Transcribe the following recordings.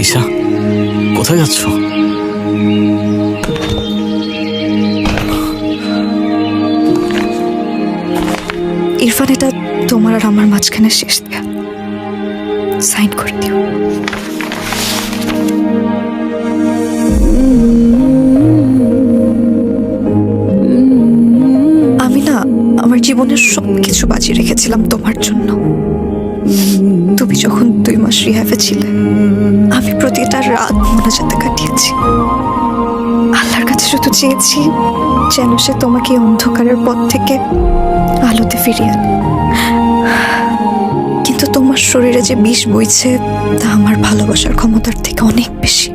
ঈশা, কোথায় যাচ্ছ? ইরফান, এটা তোমার আর আমার মাঝখানে শেষ দেয়া। সাইন করে দিও। আমি না আমার জীবনের সবকিছু বাজি রেখেছিলাম তোমার জন্য। তুমি যখন 2 মাস রিহ্যাবে ছিলে, আমি প্রতিটা রাত মোনাজাতে কাটিয়েছি। আল্লাহর কাছে শুধু চেয়েছি যেন সে তোমাকে এই অন্ধকারের পথ থেকে আলোতে ফিরিয়ে আনে। কিন্তু তোমার শরীরে যে বিষ বইছে তা আমার ভালোবাসার ক্ষমতার থেকে অনেক বেশি।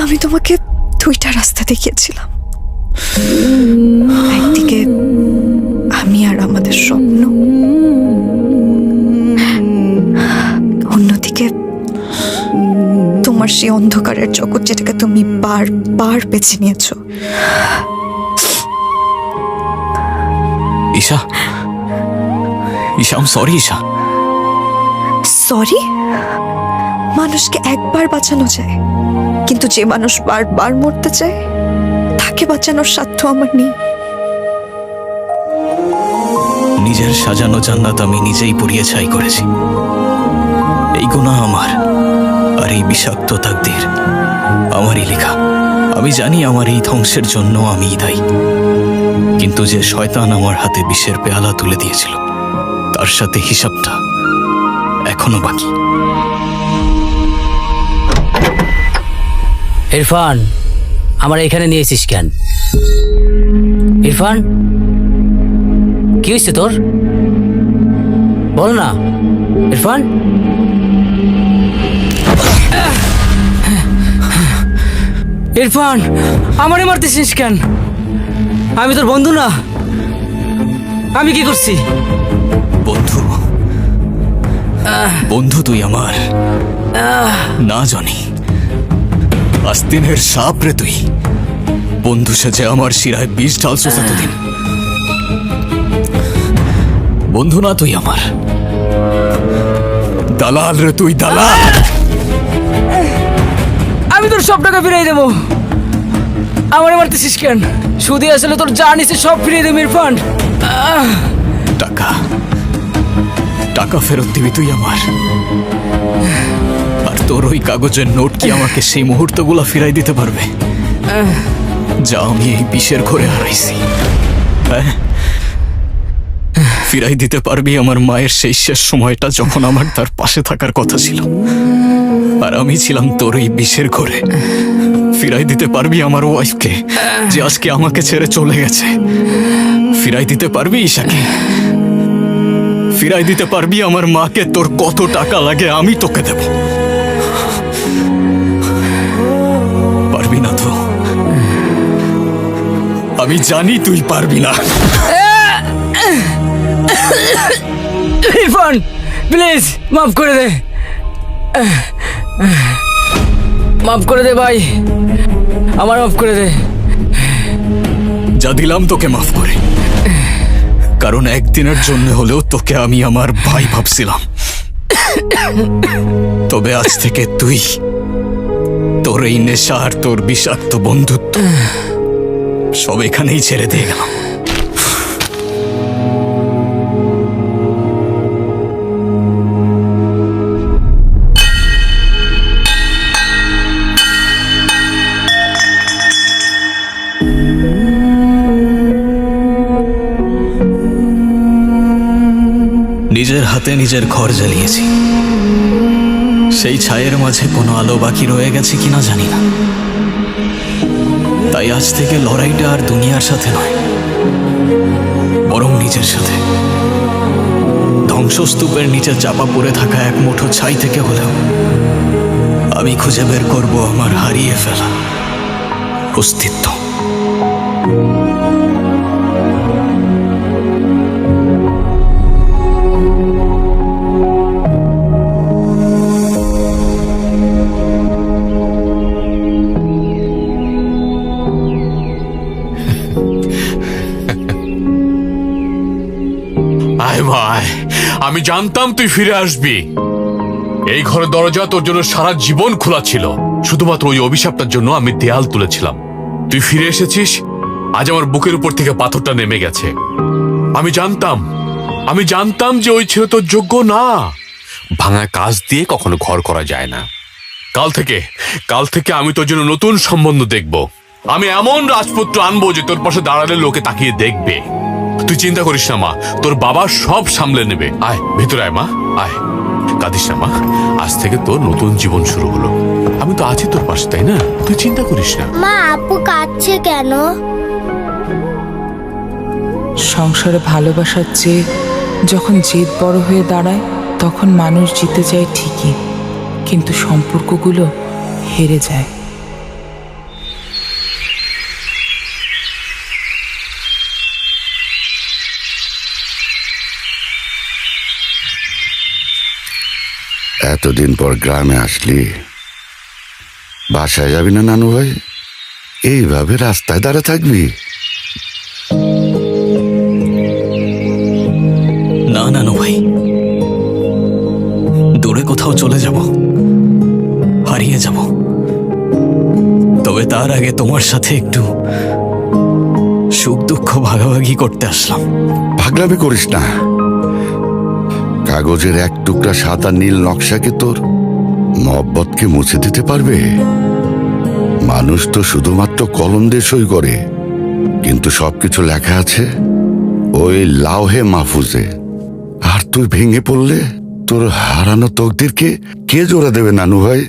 আমি তোমাকে 2টা রাস্তা দেখিয়েছিলাম। একদিকে আমি আর আমাদের স্বপ্ন, অন্যদিকে তোমার সেই অন্ধকারের জগৎ যেটাকে তুমি বারবার বেছে নিয়েছো। Isha, Isha, I am sorry. Isha, sorry? মানুষকে একবার বাঁচানো যায়, কিন্তু যে মানুষ বারবার মরতে চায় তাকে বাঁচানোর সাধ্য আমার নেই। নিজের সাজানো জান্নাত আমি নিজেই পুড়িয়ে ছাই করেছি। এই গুনাহ আমার, আর এই বিষাক্ত তাকদীর আমারই লেখা। আমি জানি আমার এই ধ্বংসের জন্য আমিই দায়ী, কিন্তু যে শয়তান আমার হাতে বিষের পেয়ালা তুলে দিয়েছিল তার সাথে হিসাবটা এখনো বাকি। ইরফান, আমার এখানে নিয়েছিস কেন? ইরফান, কি হয়েছে তোর? বল না ইরফান। ইরফান, আমারে মারতেছিস কেন? আমি তোর বন্ধু না। আমি কি করছি? বন্ধু? বন্ধু তুই আমার না জানি। আস্তিনের সাপ রে তুই। বন্ধু সেজে আমার শিরায় বিষ ঢালছিস এতদিন। বন্ধু না তুই আমার, দালাল রে তুই, দালাল। আমি তোর সব টাকা ফিরিয়ে দেবো। আমারে মারতেছিস কেন? শুধু আসলে তোর যা নিছে সব ফিরিয়ে দেবো ইরফান। টাকা, টাকা ফেরত দিবি তুই আমার। আর তোর ওই কাগজের নোট কি আমাকে সেই মুহূর্তগুলো ফিরাই দিতে পারবে যা আমি এই বিষের ঘরে হারাইছি? হ্যাঁ, ফিরাই দিতে পারবি আমার মায়ের সেই শেষ সময়টা যখন আমার তার পাশে থাকার কথা ছিল, আর আমি ছিলাম তোর এই বিষের ঘরে? ফিরাই দিতে পারবি আমার ওয়াইফকে যে আজকে আমাকে ছেড়ে চলে গেছে? ফিরাই দিতে পারবি ঈশাকে? ফিরাই দিতে পারবি আমার মাকে? তোর কত টাকা লাগে আমি তোকে দেব। পারবি না তো? আমি জানি তুই পারবি না। ইরফান, প্লিজ মাফ করে দে। মাফ করে দে ভাই, আমার মাফ করে দে। যা দিলাম তোকে মাফ করে, কারণ একদিনের জন্য হলেও তোকে আমি আমার ভাই ভাবছিলাম। তবে আজ থেকে তুই, তোর এই নেশা আর তোর বিষাক্ত বন্ধুত্ব সব এখানেই ছেড়ে দিয়ে গেলাম। নিজের হাতে নিজের ঘর জ্বালিয়েছি। সেই ছায়ের মাঝে কোনো আলো বাকি রয়ে গেছে কিনা জানি না। তাই আজ থেকে লড়াইটা আর দুনিয়ার সাথে নয়, বরং নিজের সাথে। ধ্বংসস্তূপের নিচে চাপা পড়ে থাকা এক মুঠো ছাই থেকে হলেও আমি খুঁজে বের করব আমার হারিয়ে ফেলা অস্তিত্ব। আয় ভাই, আমি জানতাম তুই ফিরে আসবি। এই ঘরের দরজা তোর জন্য সারা জীবন খোলা ছিল, শুধুমাত্র ওই অভিশাপটার জন্য আমি দেয়াল তুলেছিলাম। তুই ফিরে এসেছিস, আজ আমার বুকের উপর থেকে পাথরটা নেমে গেছে। আমি জানতাম যে ওই ছেলে তোর যোগ্য না। ভাঙা কাজ দিয়ে কখনো ঘর করা যায় না। কাল থেকে আমি তোর জন্য নতুন সম্বন্ধ দেখব। আমি এমন রাজপুত্র আনবো যে তোর পাশে দাঁড়ালে লোকে তাকিয়ে দেখবে। তুই চিন্তা করিস না মা, তোর বাবা সব সামলে নেবে। আয় ভিতরে আয় মা, আয়, কাঁদিস না মা। আজ থেকে তোর নতুন জীবন শুরু হলো। আমি তো আছি তোর পাশে, তাই না? তুই চিন্তা করিস না। মা, আপু কাঁদছে কেন? সংসারে ভালোবাসার চেয়ে যখন জেদ বড় হয়ে দাঁড়ায় তখন মানুষ জিতে যায় ঠিকই, কিন্তু সম্পর্কগুলো হেরে যায়। এতদিন পর গ্রামে আসলি, বাসায় যাবি না নানু ভাই? এইভাবে রাস্তায় দাঁড়া থাকবি? না নানু ভাই, দূরে কোথাও চলে যাব, হারিয়ে যাব। তবে তার আগে তোমার সাথে একটু সুখ দুঃখ ভাগাভাগি করতে আসলাম। পাগলামি করিস না। কাগজের এক টুকরা সাদা নীল নকশাকে তোর মহব্বতকে মুছে দিতে পারবে? মানুষ তো শুধুমাত্র কলম দিয়ে সই করে, কিন্তু সবকিছু লেখা আছে ওই লাউহে মাহফুজে। আর তুই ভেঙে পড়লে তোর হারানো তকদিরকে কে জোড়া দেবে নানু ভাই?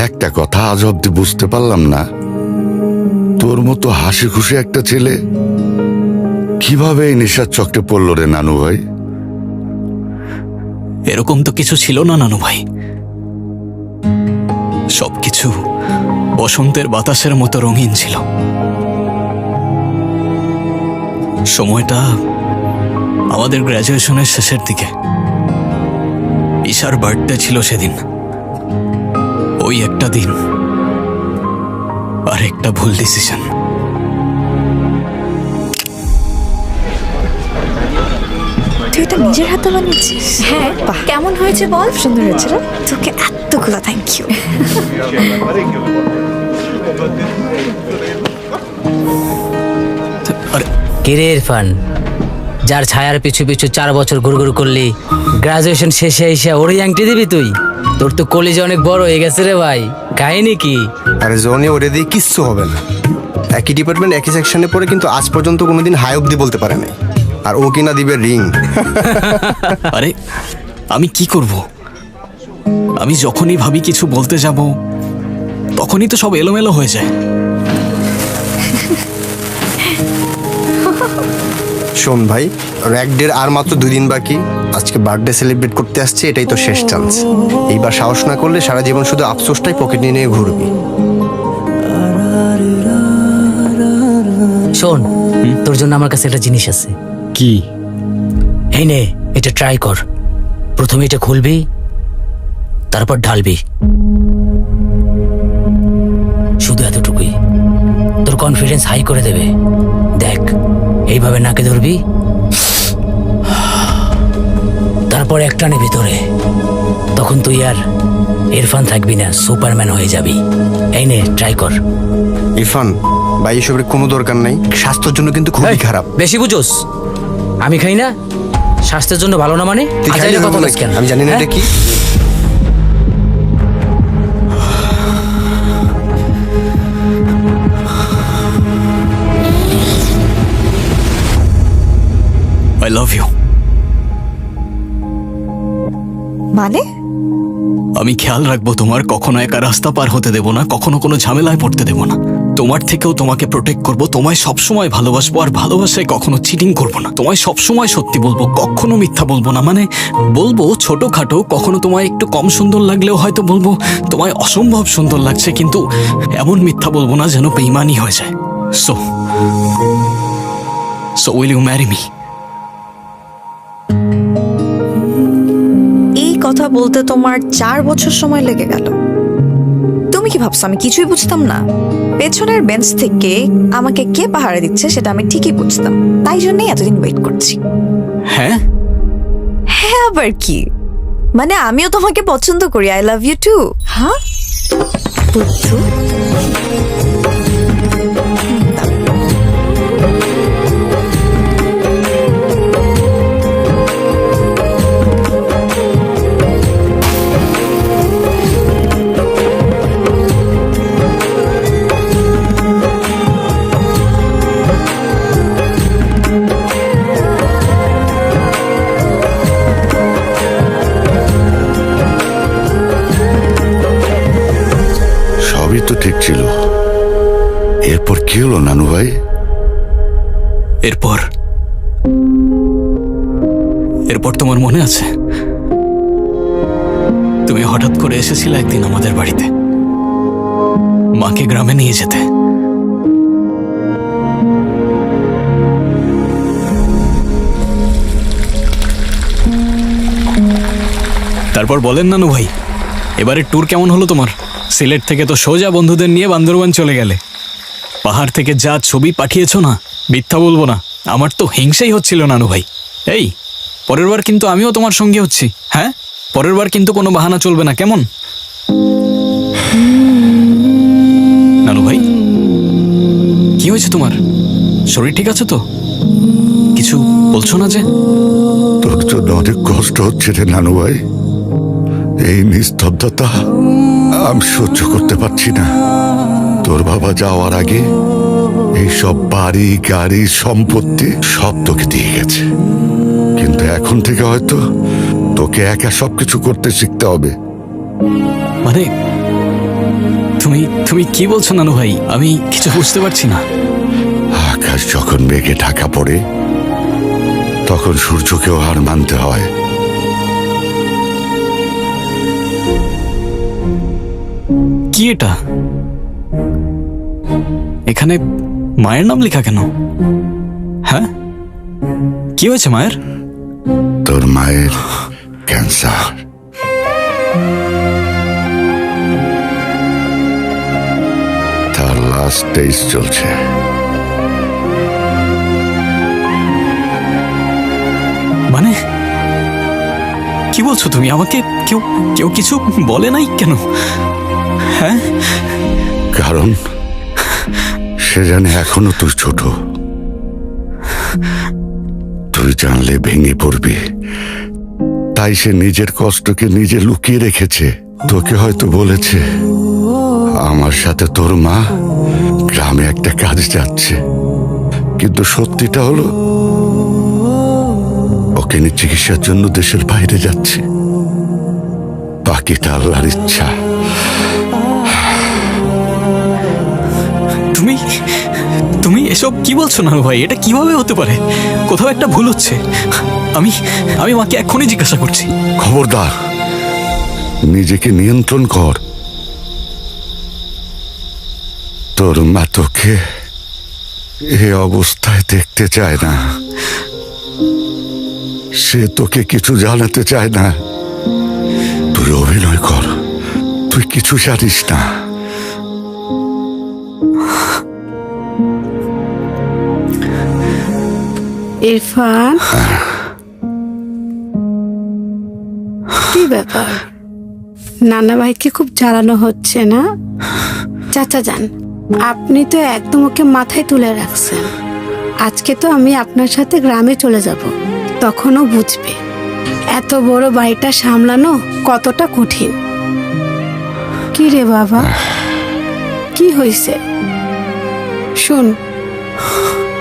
একটা কথা আজ অব্দি বুঝতে পারলাম না, তোর মতো হাসি খুশি একটা ছেলে কিভাবে এই নেশার চক্রে পড়লো রে নানু ভাই? এরকম তো কিছু ছিল না নানু ভাই। সবকিছু বসন্তের বাতাসের মতো রঙিন ছিল। সময়টা আমাদের গ্র্যাজুয়েশনের শেষের দিকে। ঈশার বার্থডে ছিল সেদিন। ওই একটা দিন আর একটা ভুল ডিসিশন। তুই এটা নিজের হাতে বানিয়েছিস? হ্যাঁ। কেমন হয়েছে বল? সুন্দর হয়েছে না? তোকে এতগুলো থ্যাংক ইউ। আরে কিরে ইরফান, যার ছায়ার পিছু পিছু 4 বছর ঘুরঘুর করলি, গ্রাজুয়েশন শেষে এসে ওরই আংটি দিবি তুই? তোর তো কলেজে অনেক বড় হয়ে গেছে রে ভাই, কাহিনী কি? আরে জনি, ওরে দিয়ে কিচ্ছু হবে না। একই ডিপার্টমেন্ট, একই সেকশনে পড়ে, কিন্তু আজ পর্যন্ত কোনোদিন হাই অব্দি বলতে পারে নাই। আর ও কিনা দিবে রিং। আরে আমি কি করব? আমি যখনই ভাবি কিছু বলতে যাব তখনই তো সব এলোমেলো হয়ে যায়। শোন ভাই, র্যাক ডের আর মাত্র 2 দিন বাকি। আজকে বার্থডে সেলিব্রেট করতে আসছে, এটাই তো শেষ চান্স। এইবার সাহস না করলে সারা জীবন শুধু আফসোসটাই পকেটে নিয়ে ঘুরবি। শোন, তোর জন্য আমার কাছে একটা জিনিস আছে। কি? এই নে, এটা ট্রাই কর। প্রথমে এটা খুলবি, তারপর ঢালবি। শুধু এতটুকুই, তোর কনফিডেন্স হাই করে দেবে। দেখ, এইভাবে নাকে ধরবি, তারপর একটানে ভিতরে। তখন তুই আর ইরফান থাকবি না, সুপারম্যান হয়ে যাবি। এই নে, ট্রাই কর। ইরফান ভাই, এসবের কোনো দরকার নাই, স্বাস্থ্যের জন্য কিন্তু খুবই খারাপ। বেশি বুঝোস? আমি খাই না, স্বাস্থ্যের জন্য ভালো না মানে? তুই খাইলে আজাইরা হবে কথা নাকি? বলিস কেন? আমি জানি না হ্যাঁ? এটা কি। I love you. মানে? আমি খেয়াল রাখবো তোমার, কখনো একা রাস্তা পার হতে দেব না, কখনো কোনো ঝামেলায় পড়তে দেব না। তোমার থেকেও তোমাকে প্রোটেক্ট করব, তোমায় সবসময় ভালোবাসবো, আর ভালোবাসায় কখনো চিটিং করব না। তোমায় সবসময় সত্যি বলবো, কখনো মিথ্যা বলবো না। মানে বলবো ছোটখাটো, কখনো তোমায় একটু কম সুন্দর লাগলেও হয়তো বলবো তোমায় অসম্ভব সুন্দর লাগছে, কিন্তু এমন মিথ্যা বলবো না যেন বেইমানি হয়ে যায়। So will you marry me? এই কথা বলতে তোমার 4 বছর সময় লেগে গেল। তুমি কি ভাবছো আমি কিছুই বুঝতাম না? পেছনের বেঞ্চ থেকে আমাকে কে পাহারা দিচ্ছে সেটা আমি ঠিকই বুঝতাম, তাই জন্যই এতদিন ওয়েট করছি। হ্যাঁ, হ্যাঁ আবার কি? মানে আমিও তোমাকে পছন্দ করি, আই লাভ ইউ টু। হ্যাঁ বুদ্ধু, সবই তো ঠিক ছিল। এরপর কি হলো নানু ভাই? এরপর তোমার মনে আছে? তুমি হঠাৎ করে এসেছিলে একদিন আমাদের বাড়িতে, মাকে গ্রামে নিয়ে যেতে। তারপর বলেন নানু ভাই, এবারে ট্যুর কেমন হলো তোমার? সিলেট থেকে তো সোজা বন্ধুদের নিয়ে বান্দরবান চলে গেলে। পাহাড় থেকে যা ছবি পাঠিয়েছো না, মিথ্যা বলবো না, আমার তো হিংসেই হচ্ছিল নানু ভাই। এই পরের বার কিন্তু আমিও তোমার সঙ্গে হচ্ছি। হ্যাঁ, পরের বার কিন্তু কোনো বাহানা চলবে না, কেমন? নানু ভাই কি হয়েছে তোমার? শরীর ঠিক আছে তো? কিছু বলছো না যে? তোর জন্য অনেক কষ্ট হচ্ছে রে নানু ভাই। এই নিস্তব্ধতা আমি সহ্য করতে পারছি না। তোর বাবা যাওয়ার আগে এই সব বাড়ি গাড়ি সম্পত্তি সব তোকে দিয়ে গেছে, কিন্তু এখন থেকে হয়তো তোকে একা সবকিছু করতে শিখতে হবে। মানে তুমি কি বলছো নানু ভাই? আমি কিছু বুঝতে পারছি না। আকাশ যখন মেঘে ঢাকা পড়ে তখন সূর্যকেও হার মানতে হয়। কি এটা? এখানে মায়ের নাম লেখা কেন? হ্যাঁ, কি হয়েছে মায়ের? তোর মায়ের ক্যান্সার। তার লাস্ট স্টেজ চলছে। মানে কি বলছো তুমি? আমাকে কেউ কেউ কিছু বলে নাই কেন? হ্যাঁ, কারণ সে জানে এখনো তুই ছোট, তুই জানলে ভেঙে পড়বি, তাই সে নিজের কষ্টকে নিজে লুকিয়ে রেখেছে। তোকে হয়তো বলেছে আমার সাথে তোর মা গ্রামে একটা কাজ যাচ্ছে, কিন্তু সত্যিটা হলো ওকে নিয়ে চিকিৎসার জন্য দেশের বাইরে যাচ্ছে। বাকিটা আল্লাহর ইচ্ছা। তুমি এসব কি বলছো নানু ভাই? এটা কিভাবে হতে পারে? কোথাও একটা ভুল হচ্ছে। আমি আমি মাকে এক্ষুনি জিজ্ঞাসা করছি। খবরদার, নিজেকে নিয়ন্ত্রণ কর। তোর মা তোকে এ অবস্থায় দেখতে চায় না, সে তোকে কিছু জানাতে চায় না। তুই অভিনয় কর, তুই কিছু জানিস না। ইরফান, কি ব্যাপার? নানা ভাইকে খুব জ্বালানো হচ্ছে না? চাচা যান, আপনি তো একদম ওকে মাথায় তুলে রাখছেন। আজকে তো আমি আপনার সাথে গ্রামে চলে যাব, তখনও বুঝবে এত বড় বাড়িটা সামলানো কতটা কঠিন। কি রে বাবা, কি হয়েছে? শোন,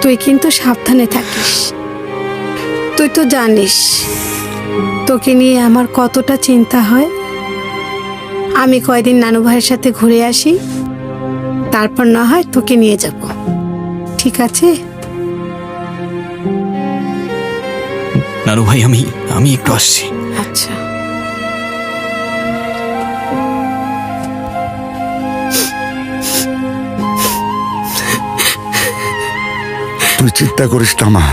তুই কিন্তু সাবধানে থাকিস। তুই তো জানিস তোকে নিয়ে আমার কতটা চিন্তা হয়। আমি কয়দিন নানু ভাইয়ের সাথে ঘুরে আসি, তারপর না হয় তোকে নিয়ে যাব। ঠিক আছে? নানু ভাই, আমি একটু আসছি। আচ্ছা। তুই চিন্তা করিস না মা,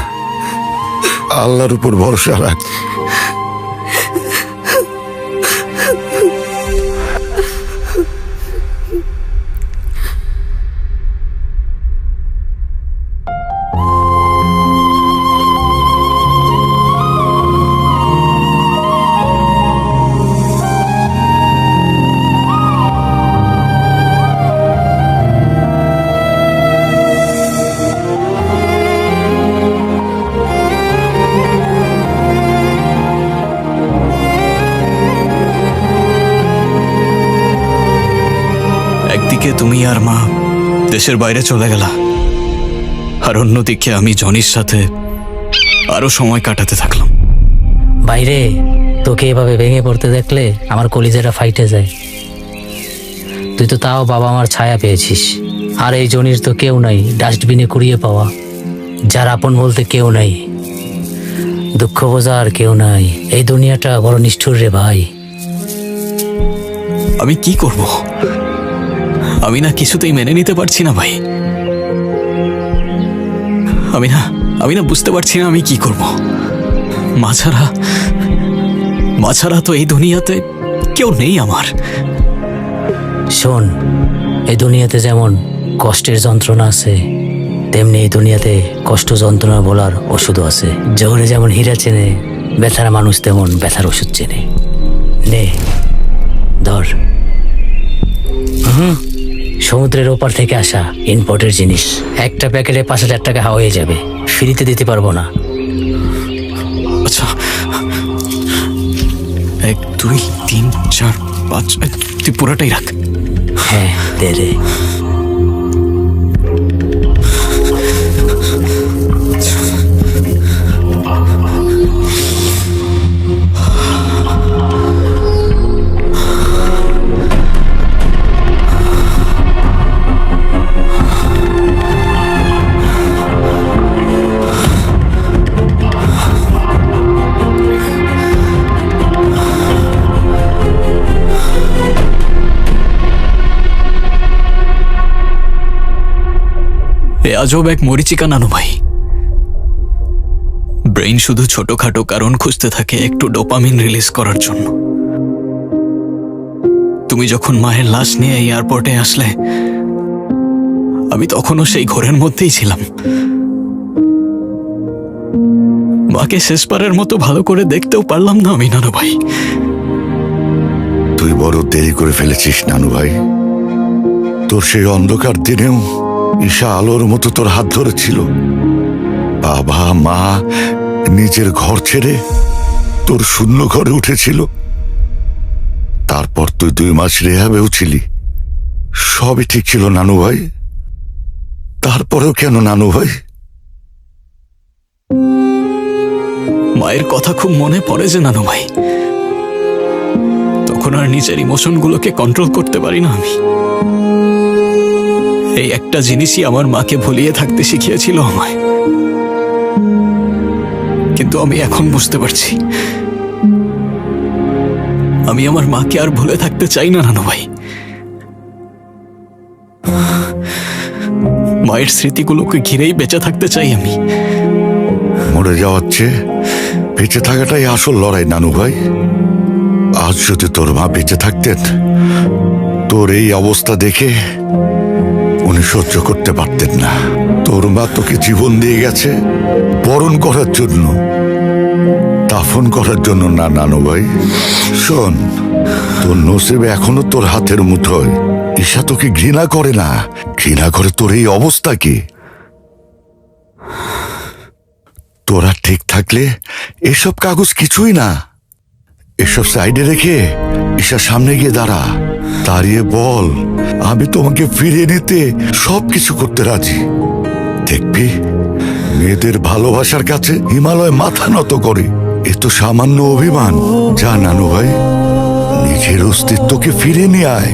আল্লাহর উপর ভরসা রাখ। একদিকে তুমি আর মা দেশের বাইরে চলে গেলা, আর অন্যদিকে আমি জনির সাথে আরো সময় কাটাতে থাকলাম। বাইরে তোকে এভাবে ভেঙে পড়তে দেখলে আমার কলিজাটা ফাইটে যায়। তুই তো তাও বাবা আমার ছায়া পেয়েছিস, আর এই জনির তো কেউ নাই, ডাস্টবিনে কুড়িয়ে পাওয়া। যার আপন বলতে কেউ নাই, দুঃখ বোঝার কেউ নাই। এই দুনিয়াটা বড় নিষ্ঠুর রে ভাই। আমি কি করব? আমি না কিছুতেই মেনে নিতে পারছি না ভাই। আমি না বুঝতে পারছি না আমি কি করব। মা ছাড়া তো এই দুনিয়াতে কেউ নেই আমার। শোন, এই দুনিয়াতে যেমন কষ্টের যন্ত্রণা আছে, তেমনি এই দুনিয়াতে কষ্ট যন্ত্রণা বলার ওষুধও আছে। জহরে যেমন হীরা চেনে, ব্যথার মানুষ তেমন ব্যথার ওষুধ চেনে। নে ধর। সমুদ্রের ওপার থেকে আসা ইম্পোর্টের জিনিস, একটা প্যাকেটে 5,000 টাকা হয়ে যাবে, ফ্রিতে দিতে পারবো না। আচ্ছা, 1 2 3 4 5, তুই পুরোটাই রাখ। হ্যাঁ দে রে। এ আজব এক মরিচিকা নানু ভাই। ব্রেইন শুধু ছোটখাটো কারণ খুঁজতে থাকে একটু ডোপামিন রিলিজ করার জন্য। তুমি যখন মায়ের লাশ নিয়ে এয়ারপোর্টে আসলে, আমি তখনও সেই ঘোরের মধ্যেই ছিলাম। মাকে শেষবারের মতো ভালো করে দেখতেও পারলাম না আমি নানু ভাই। তুই বড় দেরি করে ফেলেছিস নানু ভাই। তোর সেই অন্ধকার দিনেও ঈশা আলোর মতো তোর হাত ধরেছিল। বাবা মা নিজের ঘর ছেড়ে তোর শূন্য ঘরে উঠেছিল। তারপর তুই 2 মাস রেহাবেও ছিলি। সবই ঠিক ছিল নানু ভাই। তারপরেও কেন নানু ভাই? মায়ের কথা খুব মনে পড়ে যে নানু ভাই। তখন আর নিজের ইমোশনগুলোকে কন্ট্রোল করতে পারি না আমি। এই একটা জিনিসই আমার মাকে ভুলিয়ে থাকতে শিখিয়েছিল আমায়। কিন্তু আমি এখন বুঝতে পারছি, আমি আমার মাকে আর ভুলে থাকতে চাই না নানু ভাই। মায়ের স্মৃতিগুলোকে ঘিরেই বেঁচে থাকতে চাই আমি। মরে যাওয়ার চেয়ে বেঁচে থাকাটাই আসল লড়াই নানু ভাই। আজ যদি তোর মা বেঁচে থাকতেন, তোর এই অবস্থা দেখে উনি সহ্য করতে পারতেন না। তোর মা তোকে জীবন দিয়ে গেছে বরণ করার জন্য, দাফন করার জন্য না নানু ভাই। শোন, তোর নসিবে এখনো তোর হাতের মুঠোয়। ঈশা তোকে ঘৃণা করে না, ঘৃণা করে তোর এই অবস্থাকে। তোরা ঠিক থাকলে এসব কাগজ কিছুই না। এসব সাইডে রেখে ঈশার সামনে গিয়ে দাঁড়া, দাঁড়িয়ে বল, আমি তোমাকে ফিরিয়ে নিতে সবকিছু করতে রাজি। দেখবি মেয়েদের ভালোবাসার কাছে হিমালয় মাথা নত করে। এ তো সামান্য অভিমান। যা নানু ভাই, নিজের অস্তিত্বকে ফিরে নিয়ে আয়।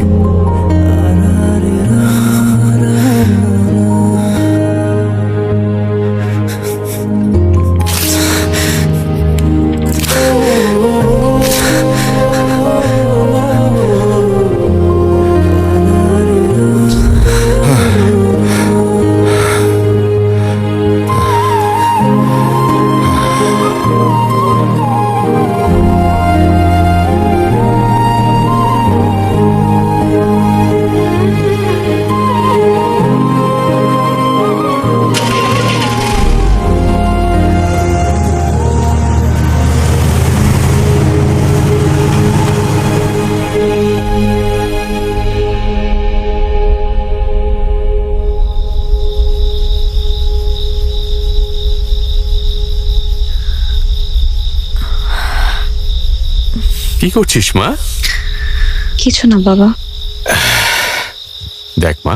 কি করছিস মা? কিছু না বাবা। দেখ মা,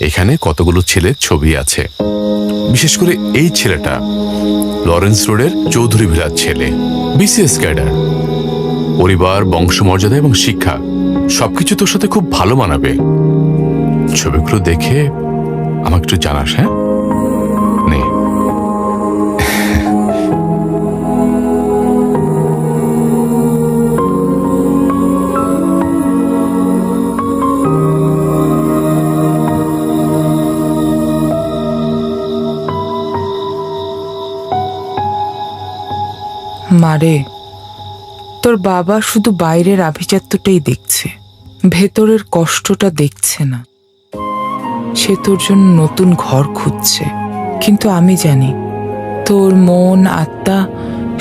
এখানে কতগুলো ছেলের ছবি আছে। বিশেষ করে এই ছেলেটা লরেন্স রোডের চৌধুরী ভিলার ছেলে, বিসিএস ক্যাডার। পরিবার, বংশমর্যাদা এবং শিক্ষা সবকিছু তোর সাথে খুব ভালো মানাবে। ছবিগুলো দেখে আমাকে একটু জানাস। হ্যাঁ, নে। মারে, তোর বাবা শুধু বাইরের আভিজাত্যটাই দেখছে, ভেতরের কষ্টটা দেখছে না। সে তোর জন্য নতুন ঘর খুঁজছে, কিন্তু আমি জানি তোর মন আত্মা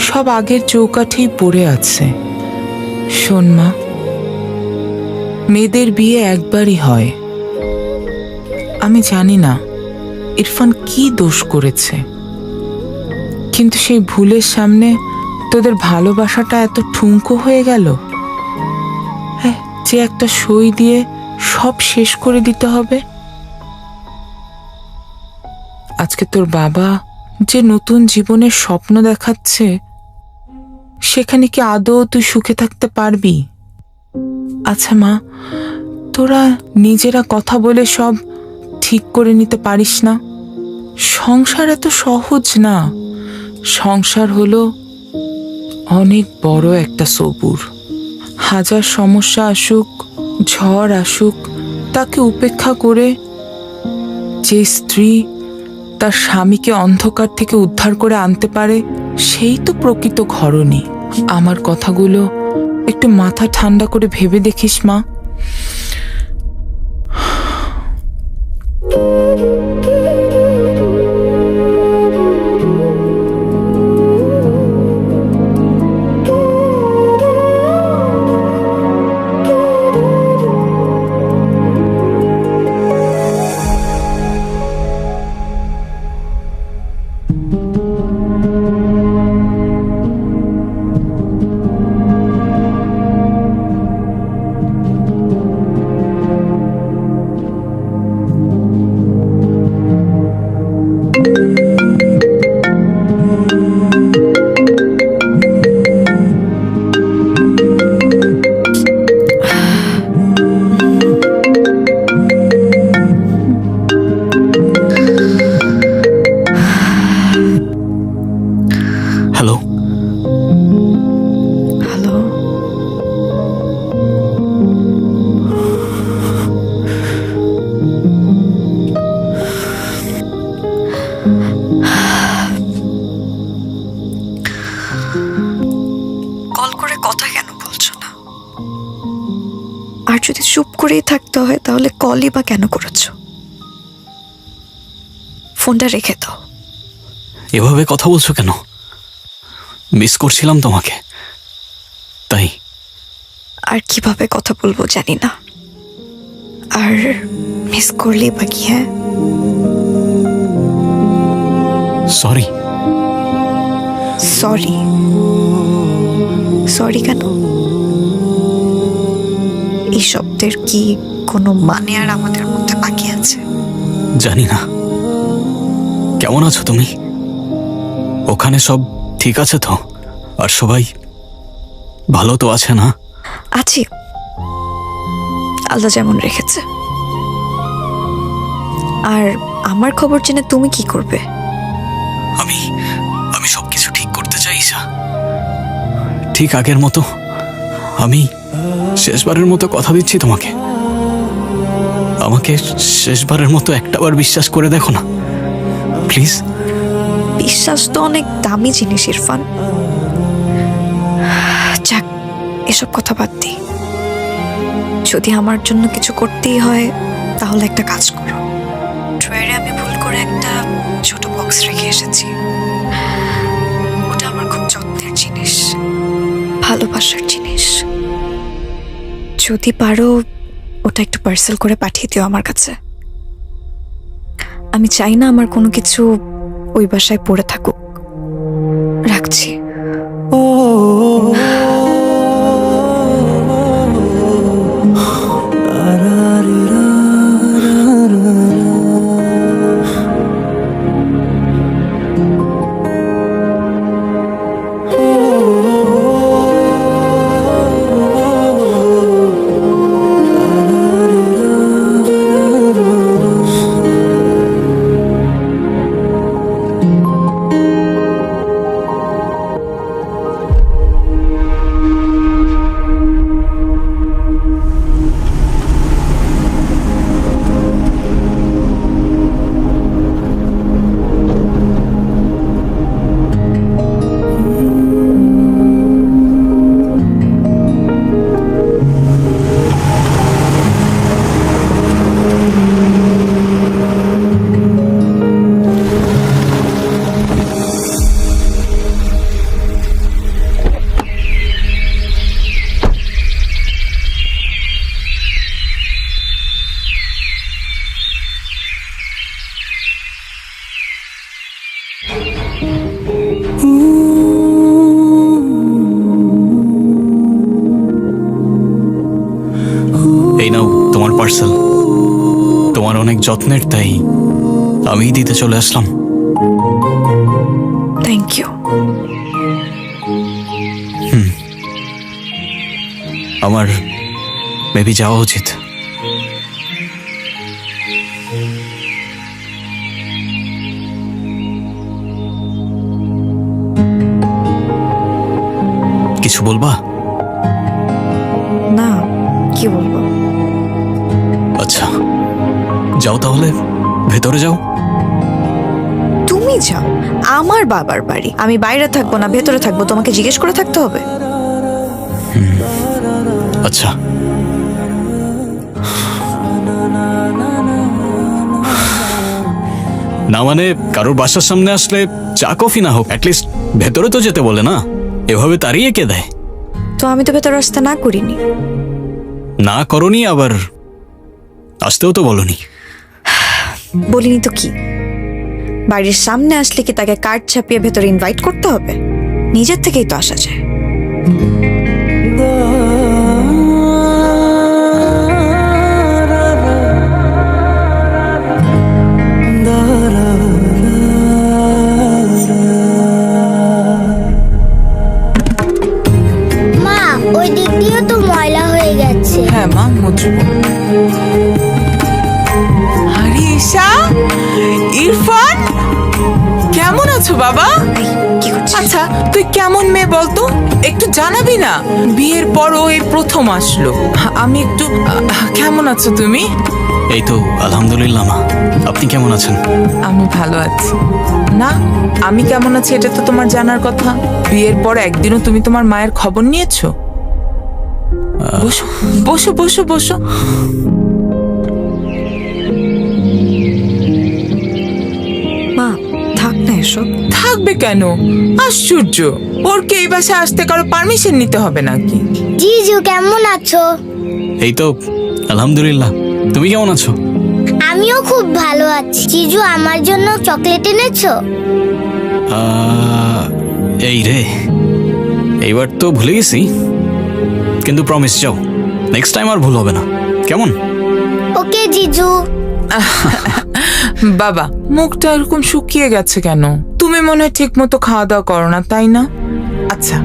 সব আগের চৌকাঠেই পড়ে আছে। শোন মা, মেয়েদের বিয়ে একবারই হয়। আমি জানি না ইরফান কি দোষ করেছে, কিন্তু সেই ভুলের সামনে তোদের ভালোবাসাটা এত ঠুনকো হয়ে গেল যে একটা সই দিয়ে সব শেষ করে দিতে হবে। আজকে তোর বাবা যে নতুন জীবনের স্বপ্ন দেখাচ্ছে, সেখানে কি আদৌ তুই সুখে থাকতে পারবি? আচ্ছা মা, তোরা নিজেরা কথা বলে সব ঠিক করে নিতে পারিস না? সংসার এত সহজ না। সংসার হলো অনেক বড় একটা সবুর। হাজার সমস্যা আসুক, ঝড় আসুক, তাকে উপেক্ষা করে যে স্ত্রী তার স্বামীকে অন্ধকার থেকে উদ্ধার করে আনতে পারে, সেই তো প্রকৃত ঘরণী। আমার কথাগুলো একটু মাথা ঠান্ডা করে ভেবে দেখিস মা। হ্যালো। হ্যালো। কল করে কথা কেন বলছো না? আর যদি চুপ করেই থাকতে হয় তাহলে কলই বা কেন করেছো? ফোনটা রেখে দাও। এভাবে কথা বলছো কেন? মিস করছিলাম তোমাকে, তাই। আর কিভাবে কথা বলবো জানি না। আর মিস করলেই বা কি? হ্যাঁ, সরি। সরি? সরি কেন? এই শব্দের কি কোনো মানে আর আমাদের মধ্যে বাকি আছে? জানি না। কেমন আছো তুমি? ওখানে সব ঠিক আছে তো? আর সবাই ভালো তো আছে না? আছি, আল্লাহ যেমন রেখেছে। আর আমার খবর জেনে তুমি কি করবে? আমি আমি সবকিছু ঠিক করতে চাই ঈশা, ঠিক আগের মতো। আমি শেষবারের মতো কথা দিচ্ছি তোমাকে, আমাকে শেষবারের মতো একটাবার বিশ্বাস করে দেখো না প্লিজ। বিশ্বাস তো অনেক দামি জিনিস ইরফান। যাক, এসব কথা বাদ দিই। যদি আমার জন্য কিছু করতেই হয় তাহলে একটা কাজ করো। ড্রয়ারে আমি ভুল করে একটা ছোট বক্স রেখে এসেছি। ওটা আমার খুব যত্নের জিনিস, ভালোবাসার জিনিস। যদি পারো ওটা একটু পার্সেল করে পাঠিয়ে দিও আমার কাছে। আমি চাই না আমার কোনো কিছু ওই বাসায় পড়ে থাকুক। রাখছি। এই নাও তোমার পার্সেল, তোমার অনেক যত্নের, তাই আমিই দিতে চলে আসলাম। Thank you. আমার মেবি যাওয়া উচিত। কিছু বলবা? না, কি বলবো? আচ্ছা যাও তাহলে, ভেতরে যাও। তুমি যাও, আমার বাবার বাড়ি। আমি বাইরে থাকবো না ভেতরে থাকবো, তোমাকে জিজ্ঞেস করে থাকতে হবে? আচ্ছা না মানে কারোর বাসার সামনে আসলে চা কফি না হোক, অ্যাটলিস্ট ভেতরে তো যেতে বলে না, এভাবে তাড়িয়ে কে দেয়? তো আমি তো ভেতরে আসতে না করিনি। না করনি, আবার আসতেও তো বলনি। বলিনি তো কি? বাড়ির সামনে আসলে কি তাকে কার্ড ছাপিয়ে ভেতরে ইনভাইট করতে হবে? নিজের থেকেই তো আসা যায়। মা, ওই দিক দিয়েও তো ময়লা হয়ে গেছে। হ্যাঁ মা, মুছবো। আরে ঈশা, ইরফান, কেমন আছো বাবা? এই, কি করছিস? আচ্ছা তুই কেমন মেয়ে বলতো, একটু জানাবি না? বিয়ের পরও এই প্রথম আসলো। আমি একটু কেমন আছো তুমি? এই তো আলহামদুলিল্লাহ মা, আপনি কেমন আছেন? আমি ভালো আছি। না, আমি কেমন আছি এটা তো তোমার জানার কথা। বিয়ের পর একদিনও তুমি তোমার মায়ের খবর নিয়েছো? বসো বসো বসো বসো। মা, থাক না এসব। থাকবে কেন? আশ্চর্য, ওর কি এই বাসায় আসতে কারো পারমিশন নিতে হবে নাকি? জিজু কেমন আছো? এই তো আলহামদুলিল্লাহ, তুমি কেমন আছো? আমিও খুব ভালো আছি। জিজু, আমার জন্য চকলেট এনেছো? এই রে, এইবার তো ভুলে গেছি, কিন্তু প্রমিস যাও, নেক্সট টাইম আর ভুল হবে না, কেমন? ওকে জিজু। বাবা, মুখটা এরকম শুকিয়ে গেছে কেন? তুমি মনে হয় ঠিক মতো খাওয়া দাওয়া করো না, তাই না? আচ্ছা,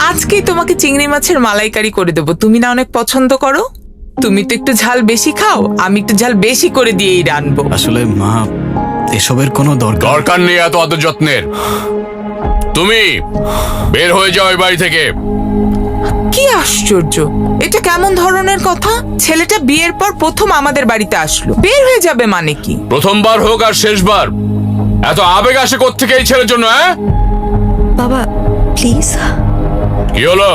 আজকেই তোমাকে চিংড়ি মাছের মালাইকারি করে দেবো। তুমি না অনেক পছন্দ করো? তুমি তো একটু ঝাল বেশি খাও, আমি একটু ঝাল বেশি করে দিয়েই রানবো। আসলে মা, এসবের কোনো দরকার দরকার নেই এত আদর যত্নের। তুমি বের হয়ে যাও এই বাড়ি থেকে। কি আশ্চর্য, এটা কেমন ধরনের কথা? ছেলেটা বিয়ের পর প্রথম আমাদের বাড়িতে আসলো, বের হয়ে যাবে মানে কি? প্রথমবার হোক আর শেষবার, এত আবেগ আসে কোত্থেকে এই ছেলের জন্য? হ্যাঁ, বাবা প্লিজ। কি হলো?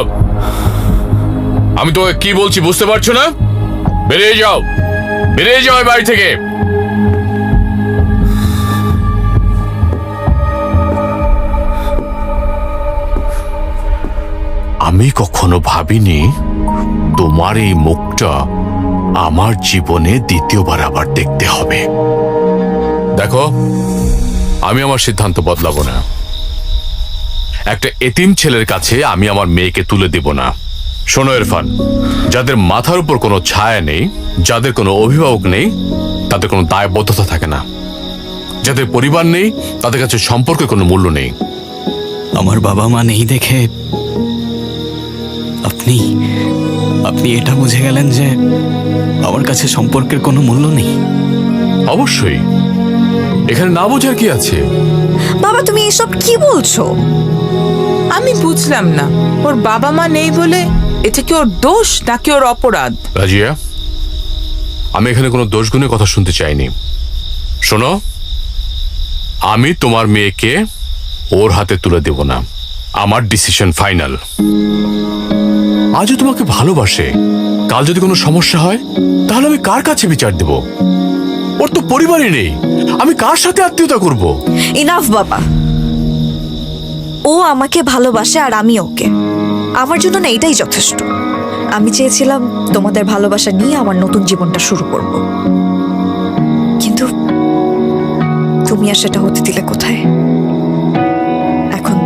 আমি তোকে কি বলছি বুঝতে পারছো না? বেরিয়ে যাও, বেরিয়ে যাও এই বাড়ি থেকে। আমি কখনো ভাবিনি তোমার এই মুখটা আমার জীবনে দ্বিতীয়বার আবার দেখতে হবে। দেখো, আমি আমার সিদ্ধান্ত বদলাবো না। একটা এতিম ছেলের কাছে আমি আমার মেয়েকে তুলে দেব না। শোনো ইরফান, যাদের মাথার উপর কোনো ছায়া নেই, যাদের কোনো অভিভাবক নেই, তাদের কোনো দায়বদ্ধতা থাকে না। যাদের পরিবার নেই, তাদের কাছে সম্পর্কের কোনো মূল্য নেই। আমার বাবা মা নেই দেখে আপনি আপনি এটা বুঝে গেলেন যে আমার কাছে সম্পর্কের কোনো মূল্য নেই? অবশ্যই, এখানে না বোঝার কি আছে? বাবা তুমি এসব কি বলছো? আমি বুঝলাম না, ওর বাবা মা নেই বলে এটা কি ওর দোষ নাকি ওর অপরাধ? রাজিয়া, আমি এখানে কোনো দোষ গুণের কথা শুনতে চাইনি। শোনো, আমি তোমার মেয়েকে ওর হাতে তুলে দেব না। আমার ডিসিশন ফাইনাল। আজও তোমাকে ভালোবাসে, কাল যদি কোনো সমস্যা হয় তাহলে আমি কার কাছে বিচার দেব? ওর তো পরিবারই নেই, আমি কার সাথে আত্মীয়তা করব? ইনাফ বাবা, ও আমাকে ভালোবাসে আর আমি ওকে। আমার জন্য না এটাই যথেষ্ট। আমি চেয়েছিলাম তোমাদের ভালোবাসা নিয়ে আমার নতুন জীবনটা শুরু করব, কিন্তু তুমি আর সেটা হতে দিলে কোথায়? এখন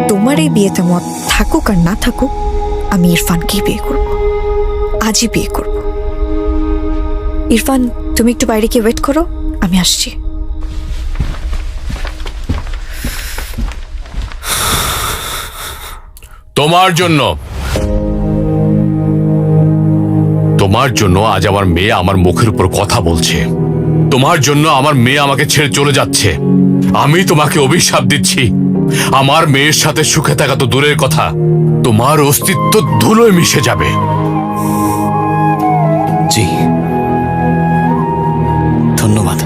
তোমার এই বিয়েতে মত থাকুক আর না থাকুক, আমি ইরফানকেই বিয়ে করব, আজই বিয়ে করব। ইরফান, তুমি একটু বাইরে গিয়ে ওয়েট করো, আমি আসছি। তোমার জন্য আজ আমার মেয়ে আমার মুখের উপর কথা বলছে। তোমার জন্য আমার মেয়ে আমাকে ছেড়ে চলে যাচ্ছে। আমি তোমাকে অভিশাপ দিচ্ছি, আমার মেয়ের সাথে সুখে থাকা তো দূরের কথা, তোমার অস্তিত্ব ধুলোয় মিশে যাবে। জি, ধন্যবাদ।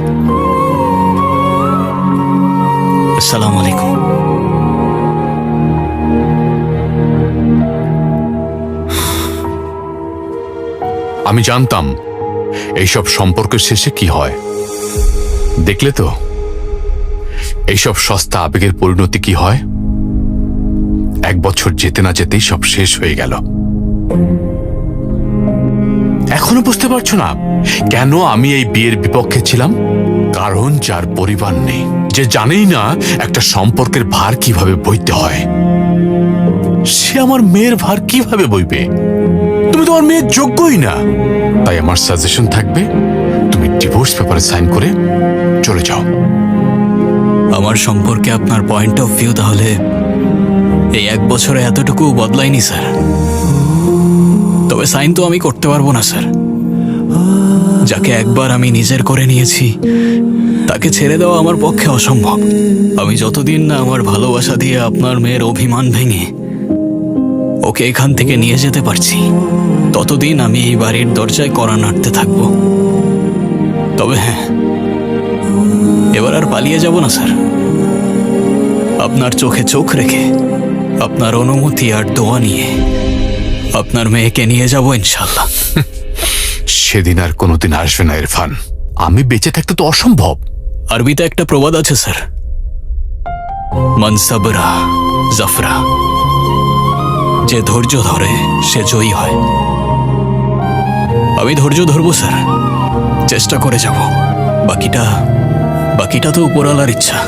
আসসালামু আলাইকুম। আমি জানতাম এইসব সম্পর্কের শেষে কি হয়। দেখলে তো এইসব সস্তা আবেগের পরিণতি কি হয়। 1 বছর যেতে না যেতেই সব শেষ হয়ে গেল। এখনো বুঝতে পারছো না কেন আমি এই বিয়ের বিপক্ষে ছিলাম? কারণ যার পরিবার নেই, যে জানেই না একটা সম্পর্কের ভার কিভাবে বইতে হয়, সে আমার মেয়ের ভার কিভাবে বইবে? তুমি তো আমার মেয়ের যোগ্যই না। তাই আমার সাজেশন থাকবে, তুমি ডিভোর্স পেপারে সাইন করে চলে যাও। আমার সম্পর্কে আপনার পয়েন্ট অফ ভিউ তাহলে এই 1 বছরে এতটুকু বদলায়নি স্যার। তবে সাইন তো আমি করতে পারবো না স্যার। যাকে একবার আমি নিজের করে নিয়েছি তাকে ছেড়ে দেওয়া আমার পক্ষে অসম্ভব। আমি যতদিন না আমার ভালোবাসা দিয়ে আপনার মেয়ের অভিমান ভেঙে ওকে এখান থেকে নিয়ে যেতে পারছি, ততদিন আমি এই বাড়ির দরজায় কড়া নাড়তে থাকব। তবে হ্যাঁ, এবার আর পালিয়ে যাব না স্যার। আপনার চোখে চোখ রেখে, আপনার অনুমতি আর দোয়া নিয়ে আপনার মেয়েকে নিয়ে যাব ইনশাল্লাহ। সেদিন আর কোনোদিন আসবে না ইরফান। আমি বেঁচে থাকতে তো অসম্ভব। আরবিতে একটা প্রবাদ আছে স্যার, মান সাবরা জাফরা, যে ধৈর্য ধরে সে জয়ী হয়। আমি ধৈর্য ধরবো স্যার, চেষ্টা করে যাব। বাকিটা তো উপরওয়ালার ইচ্ছা।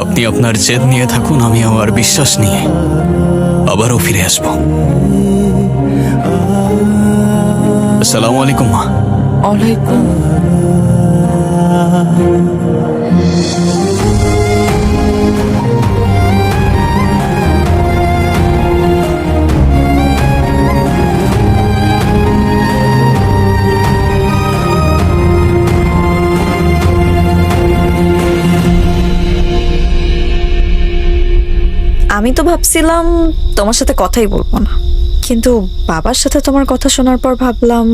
আপনি আপনার জেদ নিয়ে থাকুন, আমি আমার বিশ্বাস নিয়ে আবারও ফিরে আসব। আসসালামু আলাইকুম মা। ওয়ালাইকুম। আমি তো ভাবছিলাম তোমার সাথে কথাই বলবো না, কিন্তু বাবার সাথে তোমার কথা শোনার পর ভাবলাম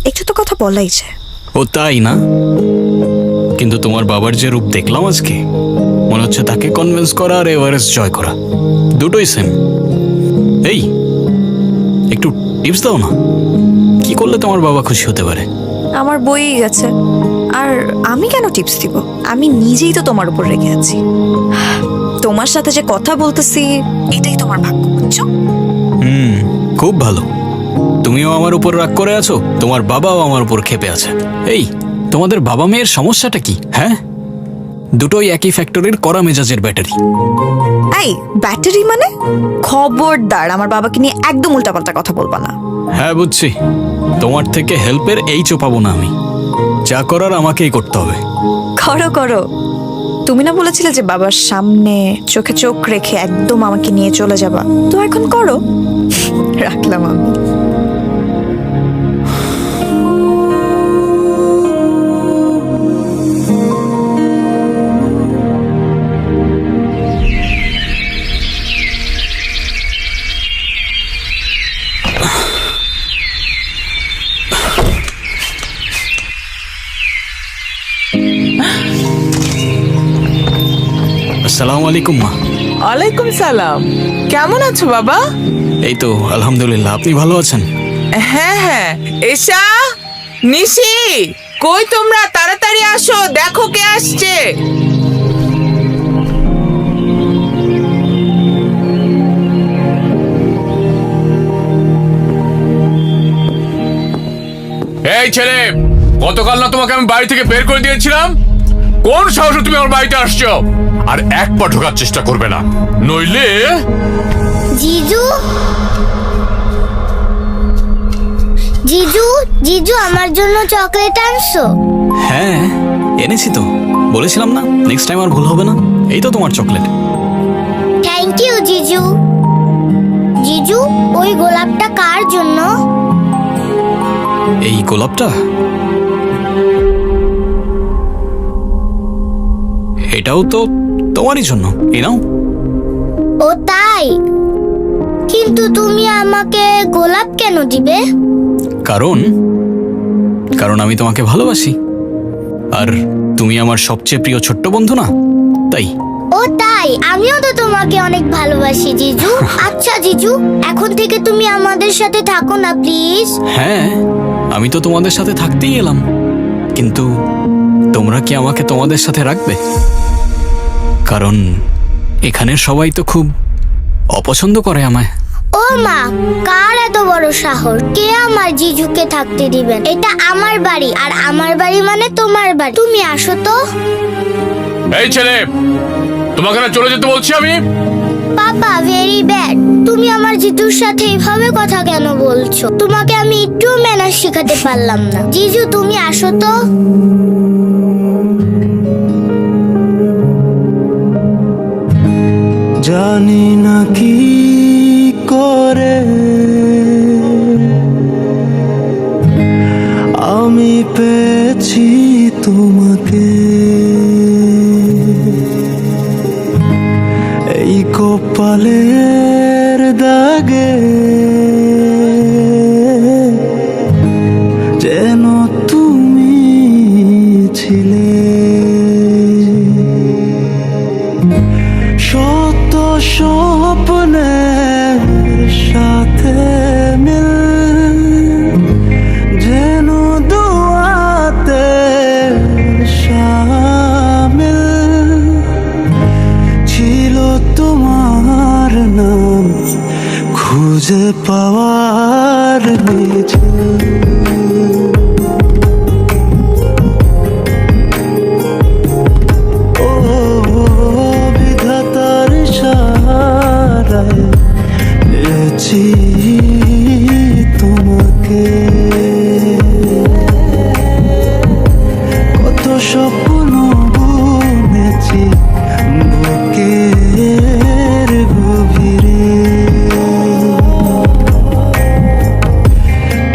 একটু তো কথা বলাই যায়। ও তাই না? কিন্তু তোমার বাবার যে রূপ দেখলাম আজকে, মনে হচ্ছে তাকে কনভিন্স করা আর এভারেস্ট জয় করা দুটোই সেম। এই একটু টিপস দাও না, কি করলে তোমার বাবা খুশি হতে পারে? আমার বই গেছে, আর আমি কেন টিপস দিব? আমি নিজেই তো তোমার উপর রেগে আছি। তোমার সাথে যে কথা বলতেছি এটাই তোমার ভাগ্য, বুঝছো? খুব ভালো। তুমিও আমার উপর রাগ করে আছো, তোমার বাবাও আমার উপর ক্ষেপে আছে। এই তোমাদের বাবা মেয়ের সমস্যাটা কি? হ্যাঁ, দুটোই একই ফ্যাক্টরির কড়া মেজাজের ব্যাটারি। এই ব্যাটারি মানে? খবরদার আমার বাবাকে নিয়ে একদম উল্টাপাল্টা কথা বলবা না। হ্যাঁ বুঝছি, তোমার থেকে হেল্পের এই পাবো না আমি, যা করার আমাকেই করতে হবে। করো করো, তুমি না বলেছিলে যে বাবার সামনে চোখে চোখ রেখে একদম আমাকে নিয়ে চলে যাবা, তো এখন করো। রাখলাম আমি। আসসালামু আলাইকুম মা। ওয়ালাইকুম সালাম। কেমন আছো বাবা? এই তো আলহামদুলিল্লাহ, আপনি ভালো আছেন? হ্যাঁ হ্যাঁ, এসা, নিশি, কই তোমরা? তাড়াতাড়ি আসো, দেখো কে আসছে। এই ছেলে, গতকাল না তোমাকে আমি বাড়ি থেকে বের করে দিয়েছিলাম? কোন সাহসে তুমি আমার বাড়িতে আসছো? আর এক পা ঢোকার চেষ্টা করবে না, নইলে। জিজু, জিজু, জিজু আমার জন্য চকলেট আনছো? হ্যাঁ এনেছি তো, বলেছিলাম না নেক্সট টাইম আর ভুল হবে না। এই তো তোমার চকলেট। থ্যাংক ইউ জিজু। জিজু, ওই গোলাপটা কার জন্য? এই গোলাপটা, এটাও তো তোমারই জন্য, এই নাও। ও তাই? কিন্তু তুমি আমাকে গোলাপ কেন দিবে? কারণ আমি তোমাকে ভালোবাসি, আর তুমি আমার সবচেয়ে প্রিয় ছোট্ট বন্ধু না, তাই। ও তাই? আমিও তো তোমাকে অনেক ভালোবাসি জিজু। আচ্ছা জিজু, এখন থেকে তুমি আমাদের সাথে থাকো না প্লিজ। হ্যাঁ, আমি তো তোমাদের সাথে থাকতেই এলাম, কিন্তু তোমরা কি আমাকে তোমাদের সাথে রাখবে? কারণ এখানের সবাই তো খুব অপছন্দ করে আমায়। ও মা, কার এত বড় সাহস? কে আমার জিজুকে থাকতে দিবেন? এটা আমার বাড়ি, আর আমার বাড়ি মানে তোমার বাড়ি। তুমি আসো তো। এই ছেলে, তোমাকে না চলে যেতে বলছি আমি? পাপা, ভেরি ব্যাড। তুমি আমার জিজুর সাথে এভাবে কথা কেন বলছো? তোমাকে আমি একটু ম্যানার্স শেখাতে পারলাম না। জিজু তুমি আসো তো। জানি না কি করে আমি পেয়েছি তোমাকে, এই কপালের দাগে যেন তুমি ছিলে। শত স্বপ্নের সাথে মিল যেন দুয়াতে শামিল ছিল তোমার নাম খুঁজে পাওয়ার মিছিল। ও বিধাতার ইশারায় পেয়েছি তোমাকে, কত স্বপ্ন বুনেছি বুকের গভীরে।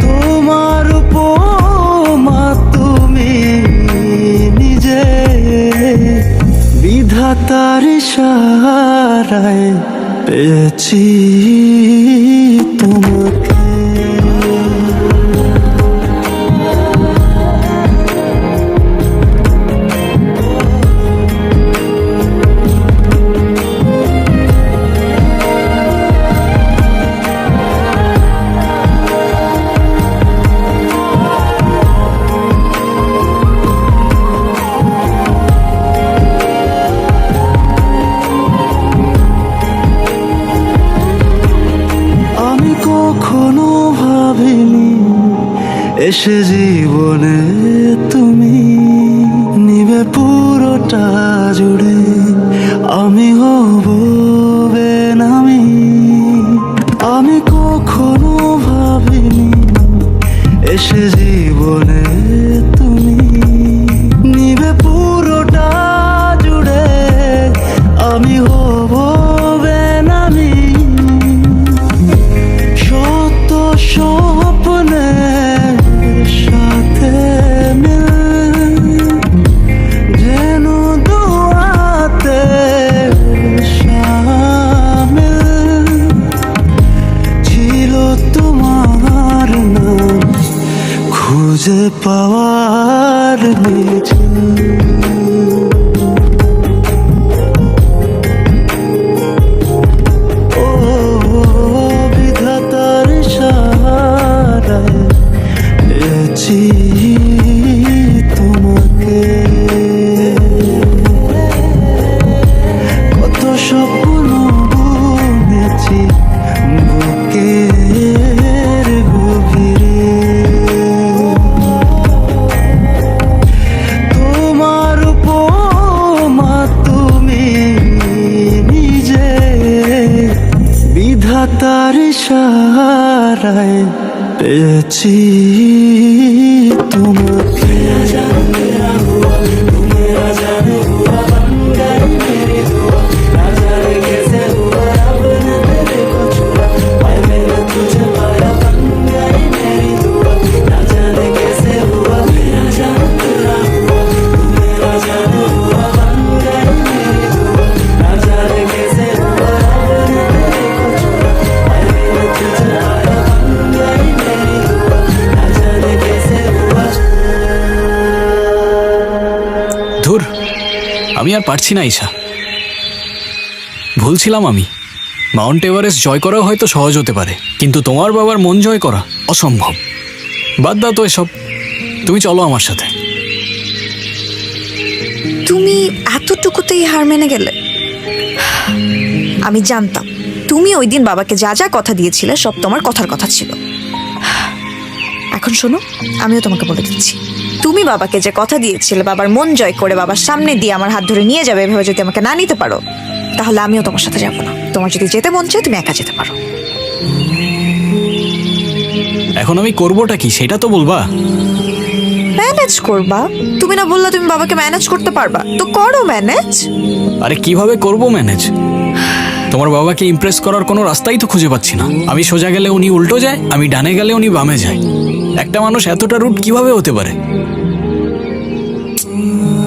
তোমার উপমা তুমি নিজে, বিধাতার ইশারায় পেয়েছি তোমাকে। আমি কখনো ভাবিনি এসে জীবনে তুমি নিবে পুরোটা জুড়ে, আমি হব বেনামি। আমি কখনো ভাবিনি এসে জীবনে তুমি নিবে পুরোটা জুড়ে, আমি হব বেনামি। শত স্বপ্নের সাথে মিল যেন দুয়াতে শামিল ছিল তোমার নাম খুঁজে পাওয়ার মিছিল। ও বিধাতার ইশারায় পেয়েছি তোমাকে। কত স্বপ্ন বুনেছি বুকের গভীরে, তোমার উপমা তুমি নিজে, বিধাতার ইশারায় পেয়েছি তোমাকে। ধুর, আমি আর পারছি না ঈশা। ভুলছিলাম আমি। মাউন্ট এভারেস্ট জয় করাও হয়তো সহজ হতে পারে, কিন্তু তোমার বাবার মন জয় করা অসম্ভব। বাদ দাও তো এসব, তুমি চলো আমার সাথে। তুমি এতটুকুতেই হার মেনে গেলে? আমি জানতাম তুমি ওই দিন বাবাকে যা যা কথা দিয়েছিলে সব তোমার কথার কথা ছিল। এখন শোনো, আমিও তোমাকে বলে দিচ্ছি, তুমি বাবাকে যে কথা দিয়েছিলে বাবার মন জয় করে বাবার সামনে দিয়ে আমার হাত ধরে নিয়ে যাবে, এভাবে যদি আমাকে না নিতে পারো তাহলে আমিও তোমার সাথে যাবো না। তোমার যদি যেতে মন চায় তুমি একা যেতে পারো। এখন আমি করবোটা কি সেটা তো বলবা। ম্যানেজ করবা? তুমি না বললা তুমি বাবাকে ম্যানেজ করতে পারবা, তো করো ম্যানেজ। আরে কিভাবে করব ম্যানেজ? তোমার বাবাকে ইমপ্রেস করার কোনো রাস্তাই তো খুঁজে পাচ্ছি না। আমি সোজা গেলে উনি উল্টো যায়, আমি ডানে গেলে উনি বামে যায়। একটা মানুষ এতটা রুট কিভাবে হতে পারে?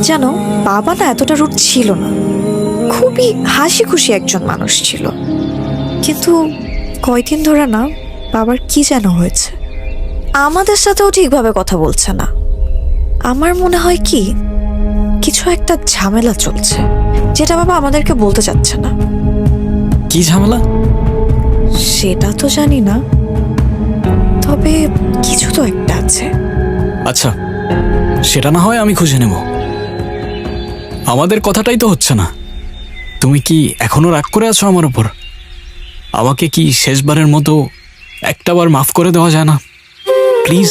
জানো, বাবা না এতটা রুট ছিল না, খুবই হাসি খুশি একজন মানুষ ছিল। কিন্তু কয়দিন ধরে না বাবার কি যেন হয়েছে, আমাদের সাথেও ঠিকভাবে কথা বলছে না। আমার মনে হয় কি কিছু একটা ঝামেলা চলছে, যেটা বাবা আমাদেরকে বলতে চাচ্ছে না। কি ঝামেলা? সেটা তো জানি না, তবে কিছু তো একটা আছে। আচ্ছা, সেটা না হয় আমি খুঁজে নেব। আমাদের কথাটাই তো হচ্ছে না। তুমি কি এখনো রাগ করে আছো আমার উপর? আমাকে কি শেষবারের মতো একটাবার মাফ করে দেওয়া যায় না প্লিজ?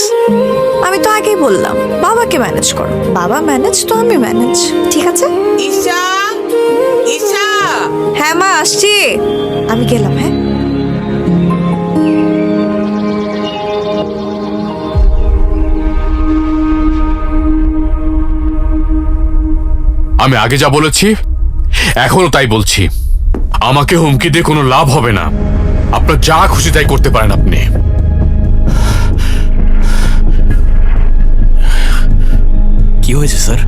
আমি তো আগেই বললাম বাবাকে ম্যানেজ করো, বাবা ম্যানেজ তো আমি ম্যানেজ, ঠিক আছে? ঈশা, ঈশা, হ্যাঁ মা, আসছি। আমি গেলাম। হ্যাঁ, আমি আগে যা বলেছি এখনো তাই বলছি। আমাকে হুমকি দিয়ে কোনো লাভ হবে না। আপনার যা খুশি তাই করতে পারেন আপনি। কি হয়েছে স্যার?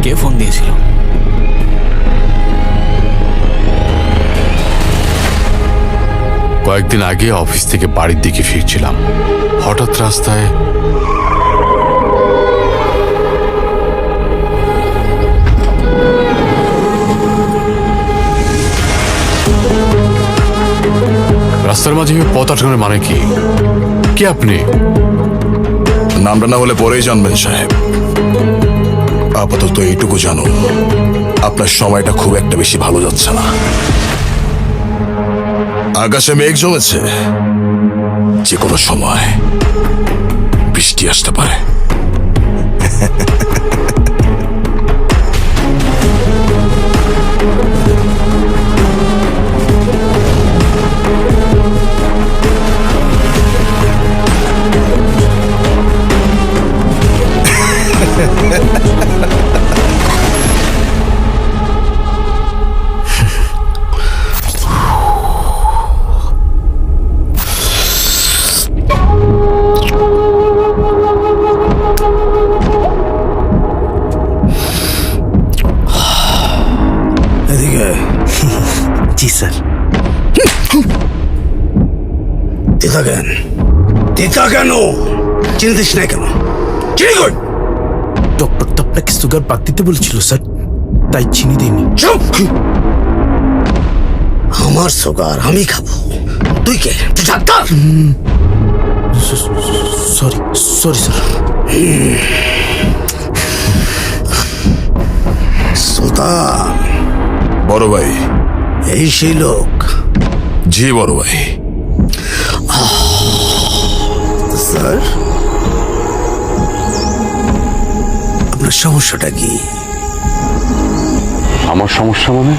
কে ফোন দিয়েছিল? কয়েকদিন আগে অফিস থেকে বাড়ির দিকে ফিরছিলাম, হঠাৎ রাস্তায় রাস্তার মাঝে পথ আটকানোর মানে কি? কে আপনি? নামটা না হলে পরেই জানবেন সাহেব। আপাতত এইটুকু জানুন, আপনার সময়টা খুব একটা বেশি ভালো যাচ্ছে না। আকাশে মেঘ জমেছে, যে কোনো সময় বৃষ্টি আসতে পারে। এদিকে। জি স্যার। তিতা কেন? তিতা কেন? চিনতিস না কেন? চিনি কই? ডক্টর তো আপনাকে সুগার বাদ দিতে বলেছিল স্যার, তাই চিনি দিইনি। চুপ! আমার সুগার আমি খাবো, তুই কে? তুই doctor? Sorry sorry sir. Sultan বড় ভাই। এই সেই লোক? জি বড় ভাই। স্যার, আপনার সমস্যাটা কি? আমার সমস্যা মানে?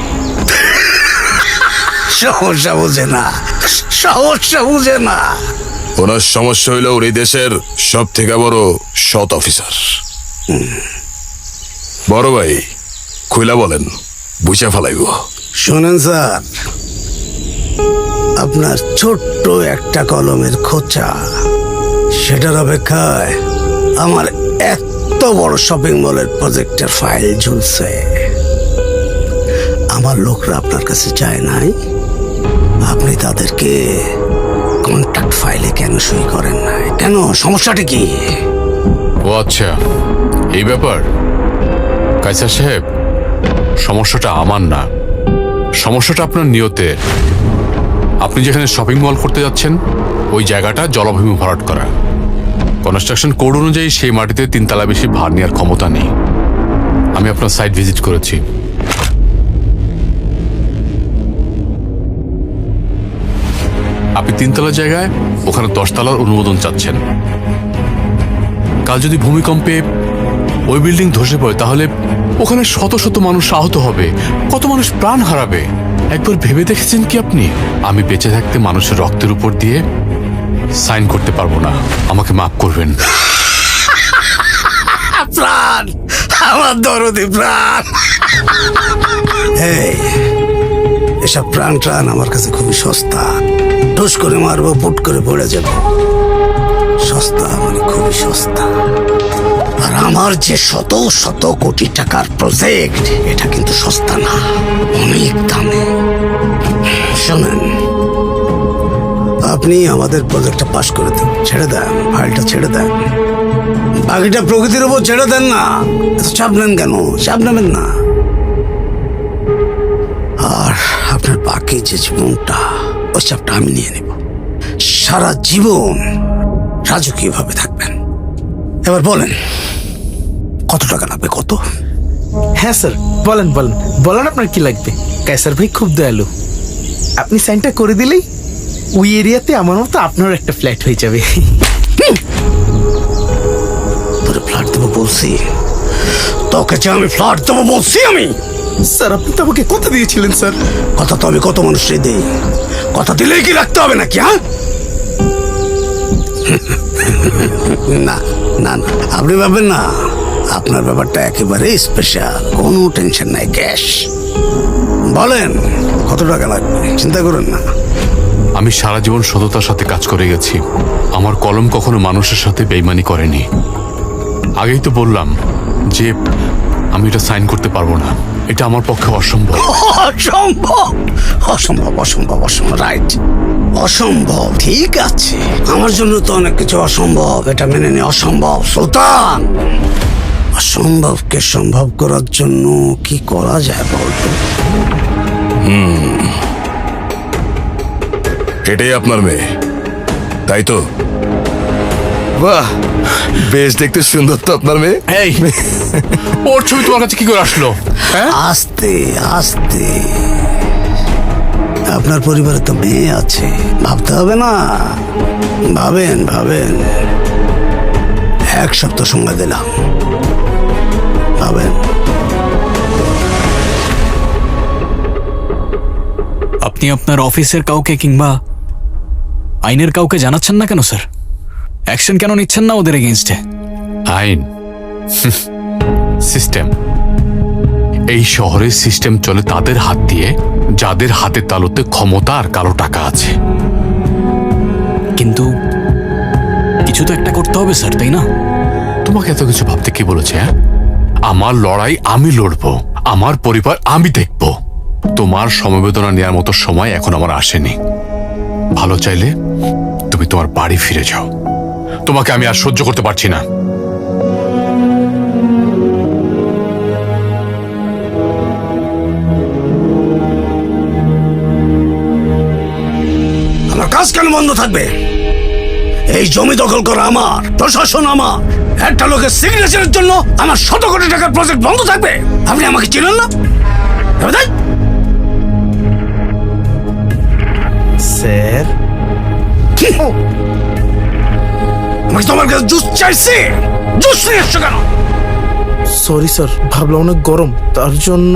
সমস্যা বুঝে না, সমস্যা বুঝে না। ওনার সমস্যা হইল ওর এই দেশের সব থেকে বড় সৎ অফিসার। বড় ভাই, খুইলা বলেন, বুঝে ফেলাইব। শোনেন স্যার, আপনার ছোট্ট একটা কলমের খোঁচা, সেটার অপেক্ষায় আমার এত বড় শপিং মলের প্রজেক্টের ফাইল ঝুলছে। আমার লোকরা আপনার কাছে যায় নাই, আপনি তাদেরকে কন্ট্যাক্ট ফাইলে কেন সই করেন নাই? কেন? সমস্যাটা কি? ও আচ্ছা, এই ব্যাপার। কাইসার সাহেব, সমস্যাটা আমার না, সমস্যাটা আপনার নিয়তের। আপনি যেখানে শপিং মল করতে যাচ্ছেন, ওই জায়গাটা জলাভূমি ভরাট করা। কনস্ট্রাকশন কোড অনুযায়ী সেই মাটিতে 3 তলা বেশি ভার নেওয়ার ক্ষমতা নেই। আমি আপনার সাইট ভিজিট করেছি। আপনি 3 তলার জায়গায় ওখানে 10 তলার অনুমোদন চাচ্ছেন। কাল যদি ভূমিকম্পে ওই বিল্ডিং ধসে পড়ে, তাহলে ওখানে শত শত মানুষ আহত হবে, কত মানুষ প্রাণ হারাবে। একবার ভেবে দেখেছেন কি আপনি? আমি বেঁচে থাকতে মানুষের রক্তের উপর দিয়ে সাইন করতে পারবো না, আমাকে মাফ করবেন। প্রাণ, আমার দরদি প্রাণ। এই, এসব প্রাণ ট্রাণ আমার কাছে খুবই সস্তা। ঠুস করে মারবো, পুট করে পড়ে যাব। সস্তা মানে খুবই সস্তা। আর আমার যে শত শত কোটি টাকার প্রজেক্ট, এটা কিন্তু সস্তা না, অনেক দামে। শোনেন, আপনি আমাদের প্রজেক্টটা পাস করে দেন, ছেড়ে দেন, ফাইলটা ছেড়ে দেন। বাকিটা প্রকৃতির উপর ছেড়ে দেন না। এত চাপ নেন কেন? চাপ নেবেন না। আর আপনার বাকি যে জীবনটা, ওই চাপটা আমি নিয়ে নেব। সারা জীবন রাজকীয় ভাবে থাকবেন। এবার বলেন, কত টাকা লাগবে? কত? হ্যাঁ স্যার, বলেন বলেন বলেন, আপনার কি লাগবে? কায়সার ভাই খুব দয়ালু, আপনি সাইনটা করে দিলেই ওই এরিয়াতে আমার মতো আপনার একটা ফ্ল্যাট হয়ে যাবে। তোর ফ্ল্যাট দেবো বলছি? তোকে যে আমি ফ্ল্যাট দেবো বলছি আমি? স্যার, আপনি তো আমাকে কথা দিয়েছিলেন স্যার। কথা তো আমি কত মানুষকে দিই, কথা দিলেই কি রাখতে হবে নাকি? হ্যাঁ, না না না, আপনি ভাববেন না, আপনার ব্যাপারটা একেবারে স্পেশাল, কোনো টেনশন নাই, ক্যাশ। বলেন কত টাকা লাগবে, চিন্তা করেন না। আমি সারা জীবন সততার সাথে কাজ করে গেছি, আমার কলম কখনো মানুষের সাথে বেইমানি করেনি। আগেই তো বললাম যে আমি এটা সাইন করতে পারবো না, এটা আমার পক্ষে অসম্ভব। অসম্ভব অসম্ভব অসম্ভব অসম্ভব, রাইট। অসম্ভব, ঠিক আছে, আমার জন্য তো অনেক কিছু অসম্ভব, এটা মেনে নে অসম্ভব। সুলতান, অসম্ভবকে সম্ভব করার জন্য কি করা যায় বলতো? এটাই আপনার মেয়ে, তাই তো? বাহ, বেশ দেখতে সুন্দর তো আপনার মেয়ে। এই ওর ছবি তোমার কাছে কি করে আসলো? হ্যাঁ, আস্তে আস্তে, আপনার পরিবারে তো মেয়ে আছে, ভাবতে হবে না? ভাবেন ভাবেন, 1 সপ্তাহ সময় দিলাম, ভাবেন। আপনি আপনার অফিসের কাউকে কিংবা আইনের কাউকে জানাচ্ছেন না কেন স্যার? অ্যাকশন কেন নিচ্ছেন না ওদের এগেইনস্টে? আইন, সিস্টেম। এই শহরের সিস্টেম চলে তাদের হাত দিয়ে যাদের হাতে তালুতে ক্ষমতা আর কালো টাকা আছে। কিন্তু কিছু তো একটা করতে হবে স্যার, তাই না? তোমাকে এত কিছু ভাবতে কি বলেছে? হ্যাঁ, আমার লড়াই আমি লড়বো, আমার পরিবার আমি দেখব। তোমার সমবেদনা নেওয়ার মতো সময় এখন আমার আসেনি। ভালো চাইলে তুমি তোমার বাড়ি ফিরে যাও, তোমাকে আমি আর সহ্য করতে পারছি না। আমার কাজ কেন বন্ধ থাকবে? এই জমি দখল করা আমার, প্রশাসন আমার, একটা লোকের সিগনেচারের জন্য আমার শত কোটি টাকার প্রজেক্ট বন্ধ থাকবে? আপনি আমাকে চিনেন না? এবার দেখ। স্যার, আমি তোমার কাছে জুস চাইছি, জুস নিয়ে এসছো কেন? সরি স্যার, ভাবলাম অনেক গরম, তার জন্য।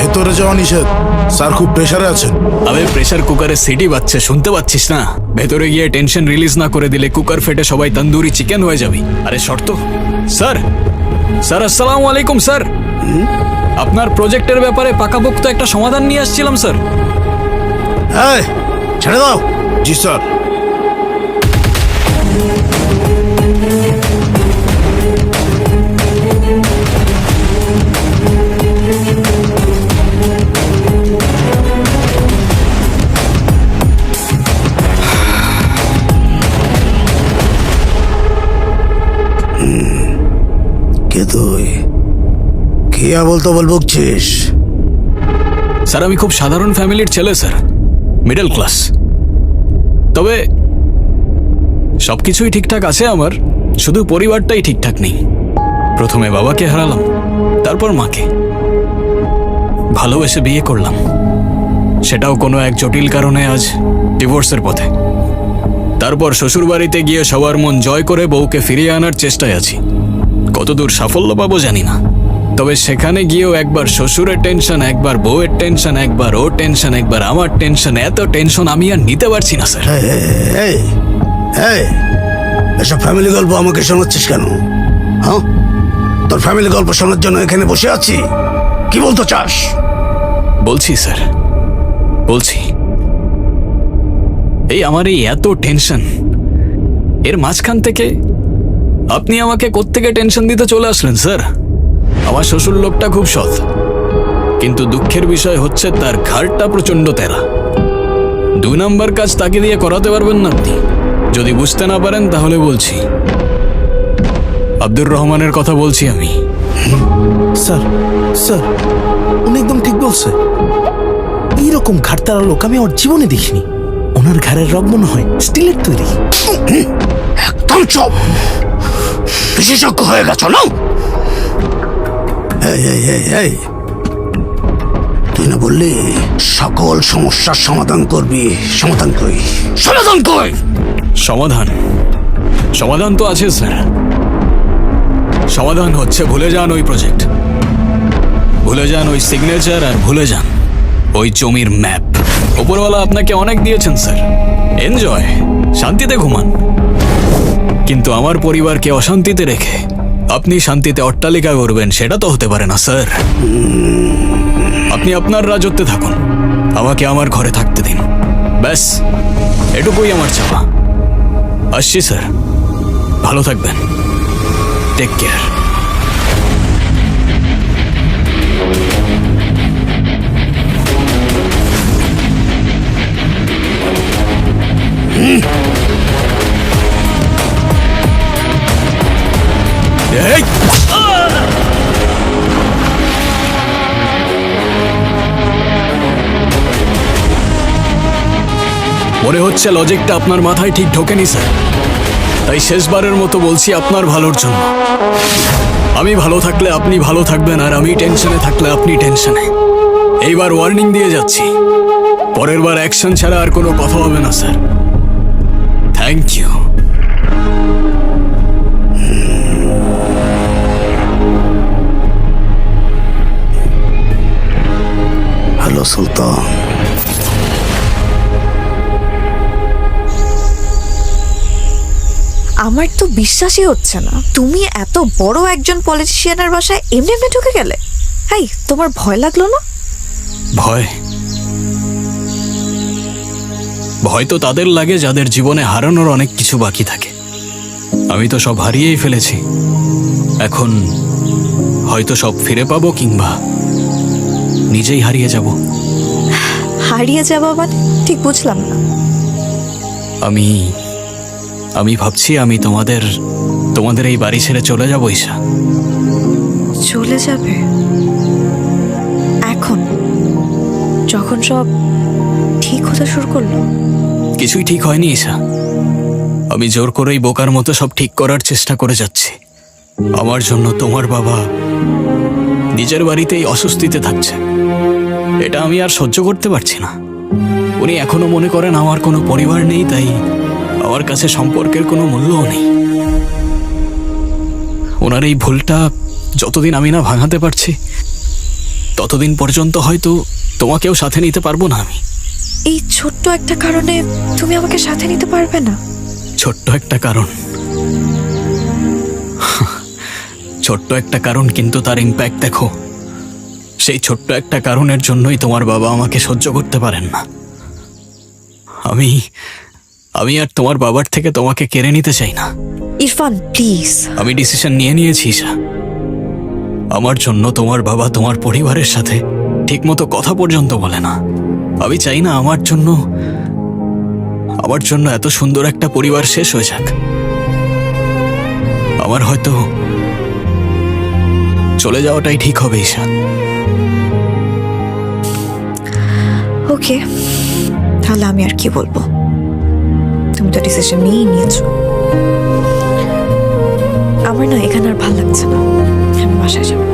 ভেতরে যাওয়া নিষেধ, স্যার খুব প্রেসারে আছেন। আবে প্রেসার কুকারে সিটি বাজছে, শুনতে পাচ্ছিস না? ভেতরে গিয়ে টেনশন রিলিজ না করে দিলে কুকার ফেটে সবাই তন্দুরি চিকেন হয়ে যাবে। আরে শর্ত স্যার, স্যার আসসালামু আলাইকুম স্যার। আপনার প্রজেক্টের ব্যাপারে পাকাপোক্ত একটা সমাধান নিয়ে আসছিলাম স্যার। এই, ছেড়ে দাও। জি স্যার। কে তুই? কি বলতো বকছিস? স্যার আমি খুব সাধারণ ফ্যামিলির ছেলে স্যার, মিডল ক্লাস। তবে সবকিছুই ঠিকঠাক আছে আমার, শুধু পরিবারটাই ঠিকঠাক নেই। প্রথমে বাবাকে হারালাম, তারপর মাকে। ভালোবেসে বিয়ে করলাম, সেটাও কোনো এক জটিল কারণে আজ ডিভোর্সের পথে। তারপর শ্বশুর বাড়িতে গিয়ে সবার মন জয় করে বউকে ফিরিয়ে আনার চেষ্টায় আছি। কতদূর সাফল্য পাবো জানি না, তবে সেখানে গিয়েও একবার শ্বশুরের টেনশন, একবার বউয়ের টেনশন, একবার ওর টেনশন, একবার আমার টেনশন। এত টেনশন আমি আর নিতে পারছি না স্যার। এই, এই, এসব ফ্যামিলি গল্প আমাকে শোনাচ্ছিস কেন? হ্যাঁ, তোর ফ্যামিলি গল্প শোনার জন্য এখানে বসে আছি। কি বলতে চাস? বলছি স্যার, বলছি। এই আমার এই এত টেনশন, এর মাঝখান থেকে আপনি আমাকে কোত্থেকে টেনশন দিতে চলে আসলেন স্যার? আমার শ্বশুর লোকটা খুব সৎ, কিন্তু দুঃখের বিষয় হচ্ছে তার ঘাড়টা প্রচন্ড তেরা। 2 নাম্বার কাজ তাকে দিয়ে করাতে পারবেন না আপনি। যদি বুঝতে না পারেন তাহলে বলছি, আব্দুর রহমানের কথা বলছি আমি। স্যার, স্যার উনি একদম ঠিক বলছে। এইরকম ঘাটতারা লোক আমি ওর জীবনে দেখিনি। ওনার ঘাড়ের রগ মনে হয় স্টিলের তৈরি। একদম চুপ, বিশেষজ্ঞ হয়ে গেছ না? এই, এই, এই, এই, তুই না বললি সকল সমস্যার সমাধান করবি? সমাধান কই? সমাধান কই? সমাধান? সমাধান তো আছে স্যার। সমাধান হচ্ছে ভুলে যান ওই প্রজেক্ট, ভুলে যান ওই সিগনেচার, আর ভুলে যান ওই জমির ম্যাপ। ওপরওয়ালা আপনাকে অনেক দিয়েছেন স্যার, এনজয়। শান্তিতে ঘুমান, কিন্তু আমার পরিবারকে অশান্তিতে রেখে আপনি শান্তিতে অট্টালিকা করবেন সেটা তো হতে পারে না স্যার। আপনি আপনার রাজত্বে থাকুন, আমাকে আমার ঘরে থাকতে দিন, ব্যাস এটুকুই আমার চাওয়া। আসছি স্যার, ভালো থাকবেন, টেক কেয়ার। এই! মনে হচ্ছে লজিকটা আপনার মাথায় ঠিক ঢোকেনি স্যার, তাই শেষবারের মতো বলছি আপনার ভালোর জন্য। আমি ভালো থাকলে আপনি ভালো থাকবেন, আর আমি টেনশনে থাকলে আপনি টেনশনে। এইবার ওয়ার্নিং দিয়ে যাচ্ছি, পরের বার অ্যাকশন ছাড়া আর কোনো কথা হবে না sir. Thank you. Hello Sultan, আমার তো বিশ্বাসই হচ্ছে না তুমি এত বড় একজন পলিটিশিয়ানের বাসায় এমনি এমনি ঢুকে গেলে। হাই, তোমার ভয় লাগলো না? ভয়? ভয় তো তাদের লাগে যাদের জীবনে হারানোর অনেক কিছু বাকি থাকে। আমি তো সব হারিয়েই ফেলেছি, এখন হয়তো সব ফিরে পাবো, কিংবা নিজেই হারিয়ে যাব। হারিয়ে যাবা মানে ঠিক বুঝলাম না। আমি ভাবছি আমি তোমাদের এই বাড়ি ছেড়ে চলে যাবো। ঈশা, চলে যাবে এখন, যখন সব ঠিক হতে শুরু করলো? কিছুই ঠিক হয়নি ঈশা, আমি জোর করেই বোকার মতো সব ঠিক করার চেষ্টা করে যাচ্ছি। আমার জন্য তোমার বাবা নিজের বাড়িতেই অস্বস্তিতে থাকছে, এটা আমি আর সহ্য করতে পারছি না। উনি এখনো মনে করেন আমার কোনো পরিবার নেই, তাই আমার কাছে সম্পর্কের কোনো মূল্যও নেই। ওনার এই ভুলটা যতদিন আমি না ভাঙাতে পারছি, ততদিন পর্যন্ত হয়তো তোমাকেও সাথে নিতে পারবো না আমি। এই ছোট্ট একটা কারণে তুমি আমাকে সাথে নিতে পারবে না? ছোট্ট একটা কারণ? ছোট্ট একটা কারণ, কিন্তু তার ইম্প্যাক্ট দেখো। সেই ছোট্ট একটা কারণের জন্যই তোমার বাবা আমাকে সহ্য করতে পারেন না। আমি আর তোমার বাবার থেকে তোমাকে কেড়ে নিতে চাই না। ইরফান প্লিজ। আমি ডিসিশন নিয়েছি ঈশা, আমার জন্য তোমার বাবা তোমার পরিবারের সাথে ঠিকমতো কথা পর্যন্ত বলে না। আমি চাই না আমার জন্য এত সুন্দর একটা পরিবার শেষ হয়ে যাক। আমার হয়তো চলে যাওয়াটাই ঠিক হবে ঈশা। ওকে, তাহলে আমি আর কি বলবো, তুমি তো ডিসিশন নিয়েই নিয়েছো। আমার না এখানে আর ভালো লাগছে না, আমি বাসায় যাবো।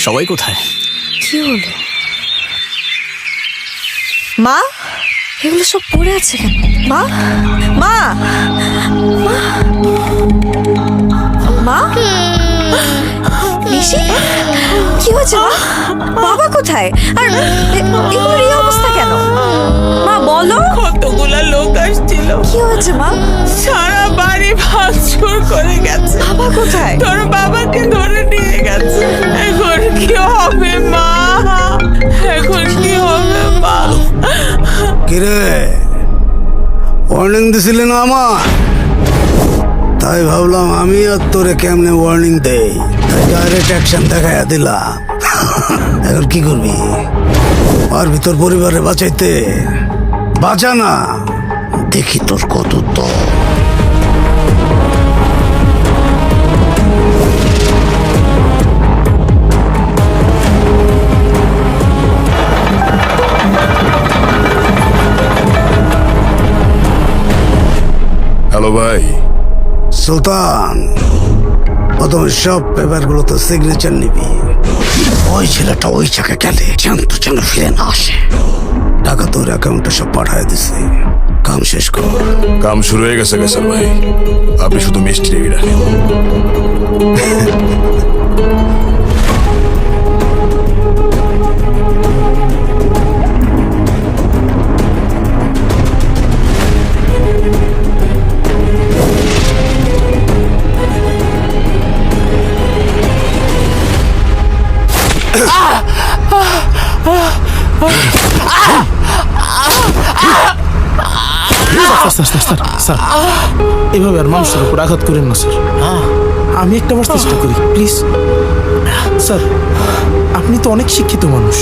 সবাই কোথায়? কি হলো মা? এগুলো সব পড়ে আছে কেন? মা, মা, মা, নিশি, কি হয়েছে মা? বাবা কোথায়? আর এগুলোর এই অবস্থা কেন? মা বলো। কতগুলা লোক আসছিল, কি হয়েছে মা? সারা বাড়ি ভাঙচুর করে গেছে। বাবা কোথায়? তোর বাবাকে ধরে নিয়ে গেছে। এখন কি হবে মা? এখন কি হবে মা? কিরে, ওয়ার্নিং দিছিলি না আমার? তাই ভাবলাম আমি আর তোরে কেমনে ওয়ার্নিং দেই, তাই ডাইরেক্ট অ্যাকশন দেখাইয়া দিলাম। এখন কি করবি? আর ভিতর পরিবারে বাঁচাইতে বাঁচা না, দেখি তোর কত তো। ভাই? সুলতান, প্রথমে সব পেপারগুলো তো সিগনেচার নিবি। ওই ছেলেটা ওই জায়গায় গেলে জ্যান্ত যেন ফিরে না আসে। টাকা তোর অ্যাকাউন্টে সব পাঠায় দিছে, কাম শেষ কর। কাম শুরু হয়ে গেছে কেসার ভাই, আপনি শুধু মিষ্টি রেডি রাখেন। স্যার স্যার স্যার স্যার এভাবে আর মানুষের উপর আঘাত করেন না স্যার। আমি একটা বার চেষ্টা করি প্লিজ। স্যার আপনি তো অনেক শিক্ষিত মানুষ,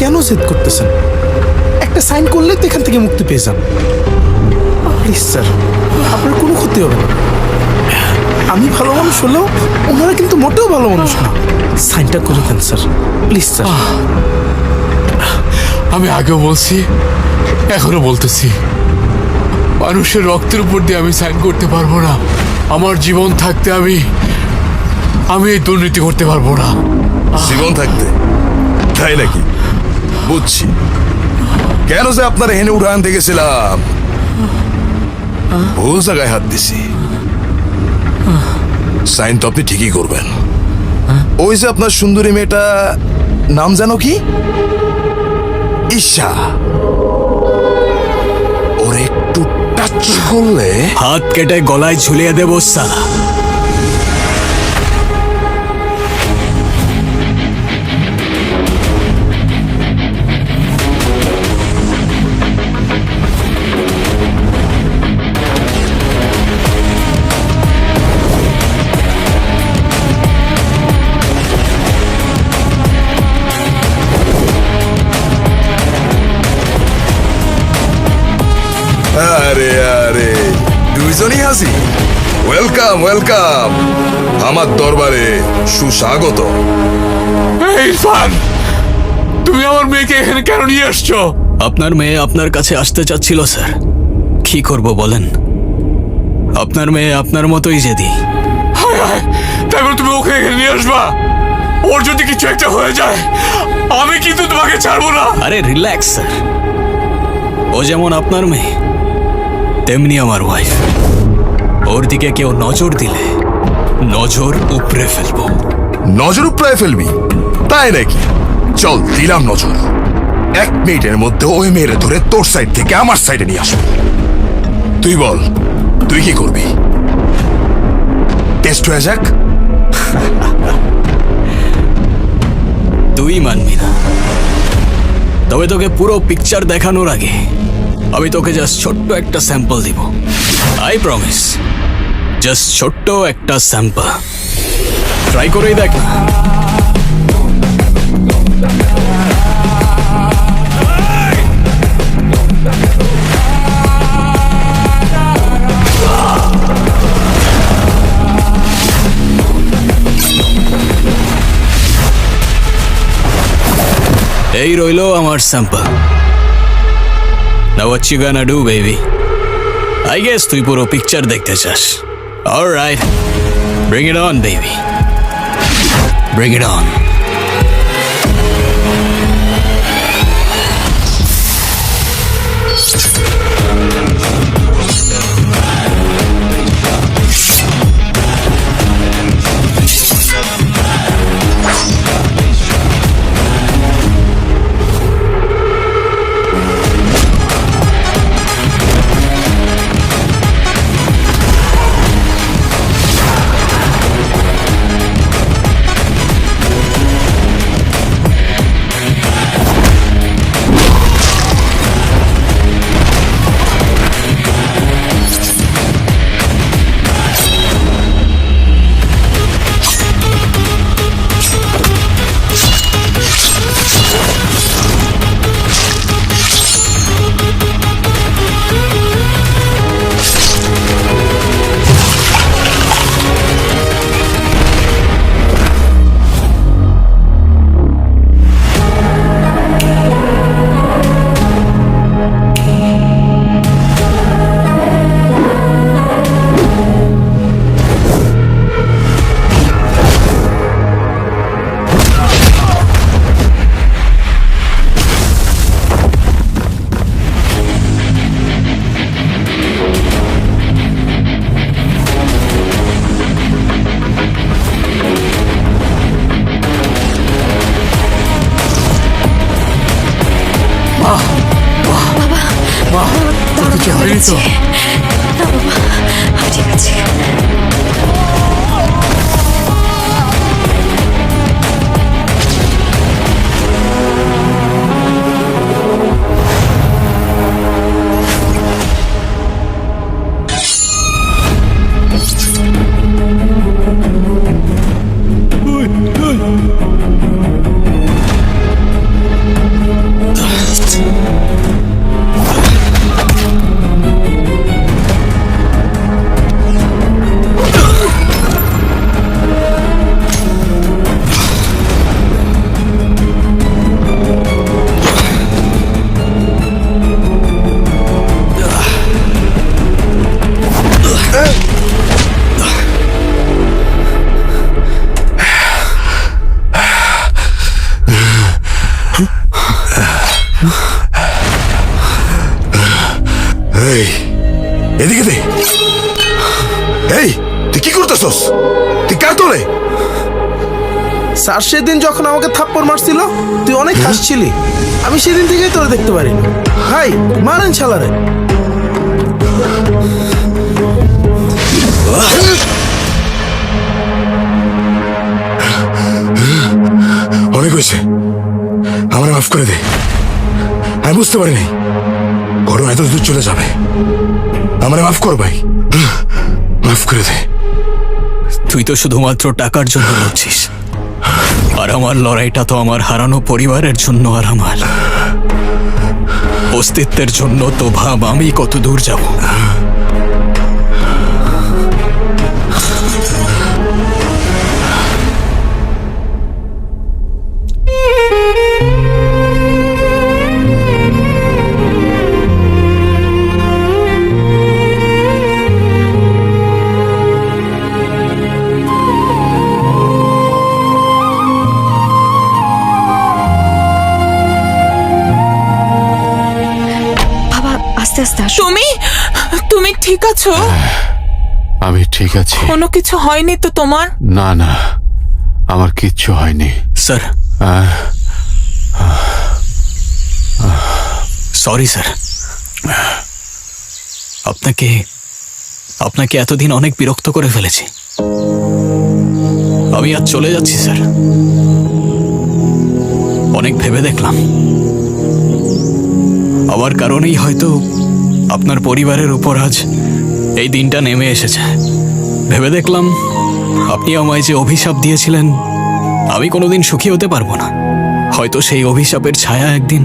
কেন জেদ করতেছেন? একটা সাইন করলে তো এখান থেকে মুক্তি পেয়ে যান। প্লিজ স্যার, আপনার কোনো ক্ষতি হবে না। আমি ভালো মানুষ হলেও ওনারা কিন্তু মোটেও ভালো মানুষ না। সাইনটা করে দেন স্যার, প্লিজ স্যার। আমি আগেও বলছি, এখনো বলতেছি, মানুষের রক্তের উপর দিয়ে আমি সাইন করতে পারবো না। আমার জীবন থাকতে আমি এই দুর্নীতি করতে পারবো না। জীবন থাকতে, তাই নাকি? বুঝছি কেন যে আপনার এখানে উড়ান দেখেছিলাম। ভুল জায়গায় হাত দিছি। সাইন তো আপনি ঠিকই করবেন। ওই যে আপনার সুন্দরী মেয়েটা, নাম জানো কি? ঈশা। ওর একটু টাচ করলে হাত কেটে গলায় ঝুলিয়ে দেবো সালা। আরে আরে, দুইজনই হাসি। ওয়েলকাম ওয়েলকাম আমার দরবারে, সুস্বাগত। ইরফান, তুমি আমার মেয়েকে এখানে কেন নিয়ে আসছো? আপনার মেয়ে আপনার কাছে আসতে চাচ্ছিল স্যার। কি করব বলেন? আপনার মেয়ে আপনার মতোই জেদি। হায় হায়, তাই বলে তুমি ওকে এখানে নিয়ে আসবা? ওর যদি কিছু একটা হয়ে যায়, আমি কিন্তু তোমাকে ছাড়বো না। আরে রিল্যাক্স স্যার, ও যেমন আপনার মেয়ে তেমনি আমার ওয়াইফ। ওর দিকে কেউ নজর দিলে নজর উপড়ে ফেলবো। নজর উপড়ায় ফেলবি? তাই নাকি? চল দিলাম নজর। 1 মিনিটের মধ্যে ওই মেয়েরে ধরে তোর সাইড থেকে আমার সাইডে নিয়ে আসবো। তুই বল, তুই কি করবি? টেস্ট হয়ে যাক। তুই মানবি না, তবে তোকে পুরো পিকচার দেখানোর আগে আমি তোকে জাস্ট ছোট্ট একটা স্যাম্পল দিব। আই প্রমিস, জাস্ট ছোট্ট একটা স্যাম্পল। ট্রাই করেই দেখ না। এই রইলো আমার sample. Now what you gonna do, baby? I guess তুই পুরো পিকচার দেখতে চাস। Alright, bring it on, baby. Bring it on. দাঁড়াও, কিছু হয়ে হয়নি তো? গেছে। না বাবা, আমি ঠিক আছে। এই এদিকে দে। এই তুই কি করতেছস? তুই কার তোলে? স্যার সেদিন যখন আমাকে থাপ্পড় মারছিল তুই অনেক হাসছিলি, আমি সেদিন থেকেই তোরে দেখতে পারিনি। ভাই মারেন শালারে। অনেক হয়েছে, আমার মাফ করে দে। আমি বুঝতে পারিনি ঘটনা এত দূর চলে যাবে। আমার মাফ কর ভাই, মাফ করে দে। তুই তো শুধুমাত্র টাকার জন্য লড়ছিস, আর আমার লড়াইটা তো আমার হারানো পরিবারের জন্য আর আমার অস্তিত্বের জন্য। তো ভাব আমি কত দূর যাব। বাবা আস্তে আস্তে আসো। তুমি ঠিক আছো? আমি ঠিক আছি। কোনো কিছু হয়নি তো তোমার? না না, আমার কিচ্ছু হয়নি। স্যার, সরি স্যার, আপনাকে আপনাকে এতদিন অনেক বিরক্ত করে ফেলেছি। আমি আজ চলে যাচ্ছি স্যার। অনেক ভেবে দেখলাম আমার কারণেই হয়তো আপনার পরিবারের উপর আজ এই দিনটা নেমে এসেছে। ভেবে দেখলাম আপনি আমায় যে অভিশাপ দিয়েছিলেন আমি কোনোদিন সুখী হতে পারবো না। হয়তো সেই অভিশাপের ছায়া একদিন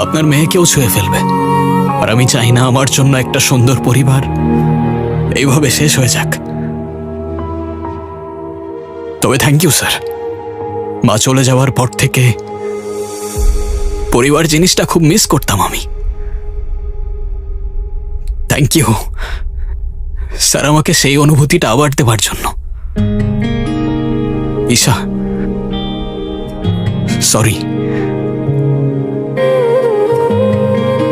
আপনার মেয়েকেও ছুঁয়ে ফেলবে। আর আমি চাই না আমার জন্য একটা সুন্দর পরিবার এইভাবে শেষ হয়ে যাক। তবে থ্যাংক ইউ স্যার। মা চলে যাওয়ার পর থেকে পরিবার জিনিসটা খুব মিস করতাম আমি। থ্যাংক ইউ স্যার আমাকে সেই অনুভূতিটা আবার দেবার জন্য। ঈশা, সরি,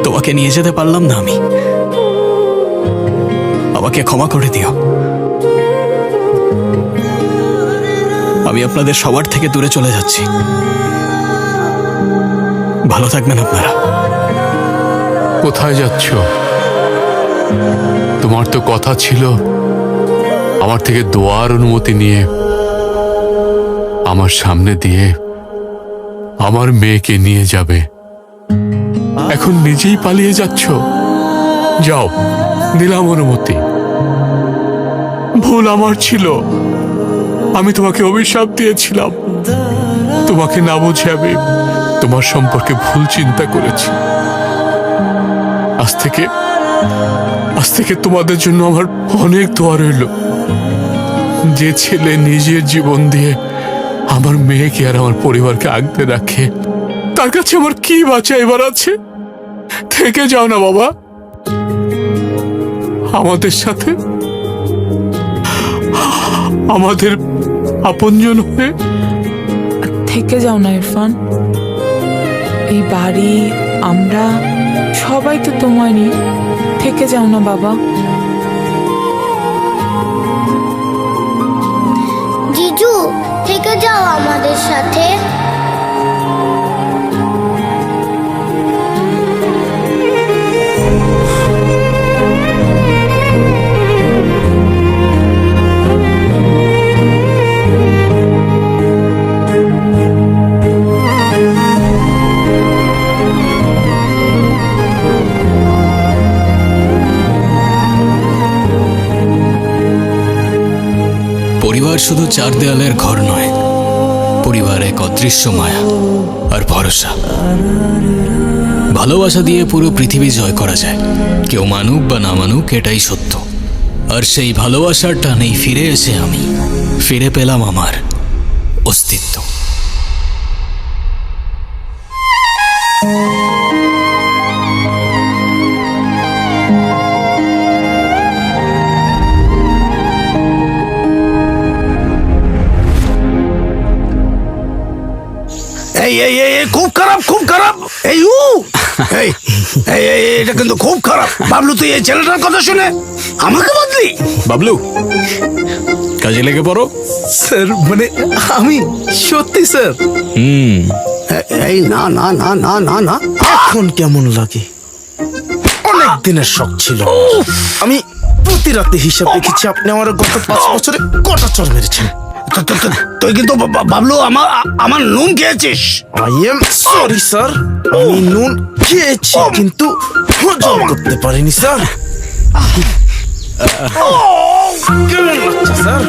তোমাকে নিয়ে যেতে পারলাম না আমি। আমাকে ক্ষমা করে দিও। আমি আপনাদের সবার থেকে দূরে চলে যাচ্ছি। ভালো থাকবেন আপনারা। কোথায় যাচ্ছ? তোমার তো কথা ছিল আমার থেকে দোয়ার অনুমতি নিয়ে আমার সামনে দিয়ে আমার মেয়েকে নিয়ে যাবে। এখন নিজেই পালিয়ে যাচ্ছ। যাও, দিলাম অনুমতি। ভুল আমার ছিল, আমি তোমাকে অভিশাপ দিয়েছিলাম। তোমাকে না বুঝে আমি তোমার সম্পর্কে ভুল চিন্তা করেছি। আজ থেকে তোমাদের জন্য আমার অনেক দোয়া রইল। যে ছেলে নিজের জীবন দিয়ে আমার মেয়েকে আর আমার পরিবারকে আগলে রাখে, তার কাছে আমার কি বাঁচাইবার আছে? থেকে যাও না বাবা আমাদের সাথে, আমাদের আপনজন হয়ে। থেকে যাও না ইরফান। এই বাড়ি, আমরা সবাই তো তোমারই। থেকে যাও না বাবা। জিজু থেকে যাও আমাদের সাথে। পরিবার শুধু চার দেয়ালের ঘর নয়, পরিবার এক অদৃশ্য মায়া আর ভরসা। ভালোবাসা দিয়ে পুরো পৃথিবী জয় করা যায়, কেউ মানুক বা না মানুক, এটাই সত্য। আর সেই ভালোবাসার টানেই ফিরে এসে আমি ফিরে পেলাম আমার অস্তিত্ব। এই এই এই এই, খুব খারাপ, খুব খারাপ। এই এই এই এই, এটা কিন্তু খুব খারাপ। বাবলু, তুই এই ছেলেটার কথা শুনে আমাকে বদলি। বাবলু, কাজে লেগে পড়ো। স্যার মানে আমি সত্যি স্যার। এই না না না না না না, এখন কেমন লাগে? অনেক দিনের শখ ছিল। আমি প্রতি রাতে হিসাব রেখেছি আপনি আমার গত 5 বছরে কটা চর মেরেছেন। তুই কিন্তু বাবলু আমার নুন খেয়েছিস। আই এম সরি স্যার, আমি নুন খেয়েছি কিন্তু হজম করতে পারিনি স্যার। কেমন লাগছে স্যার?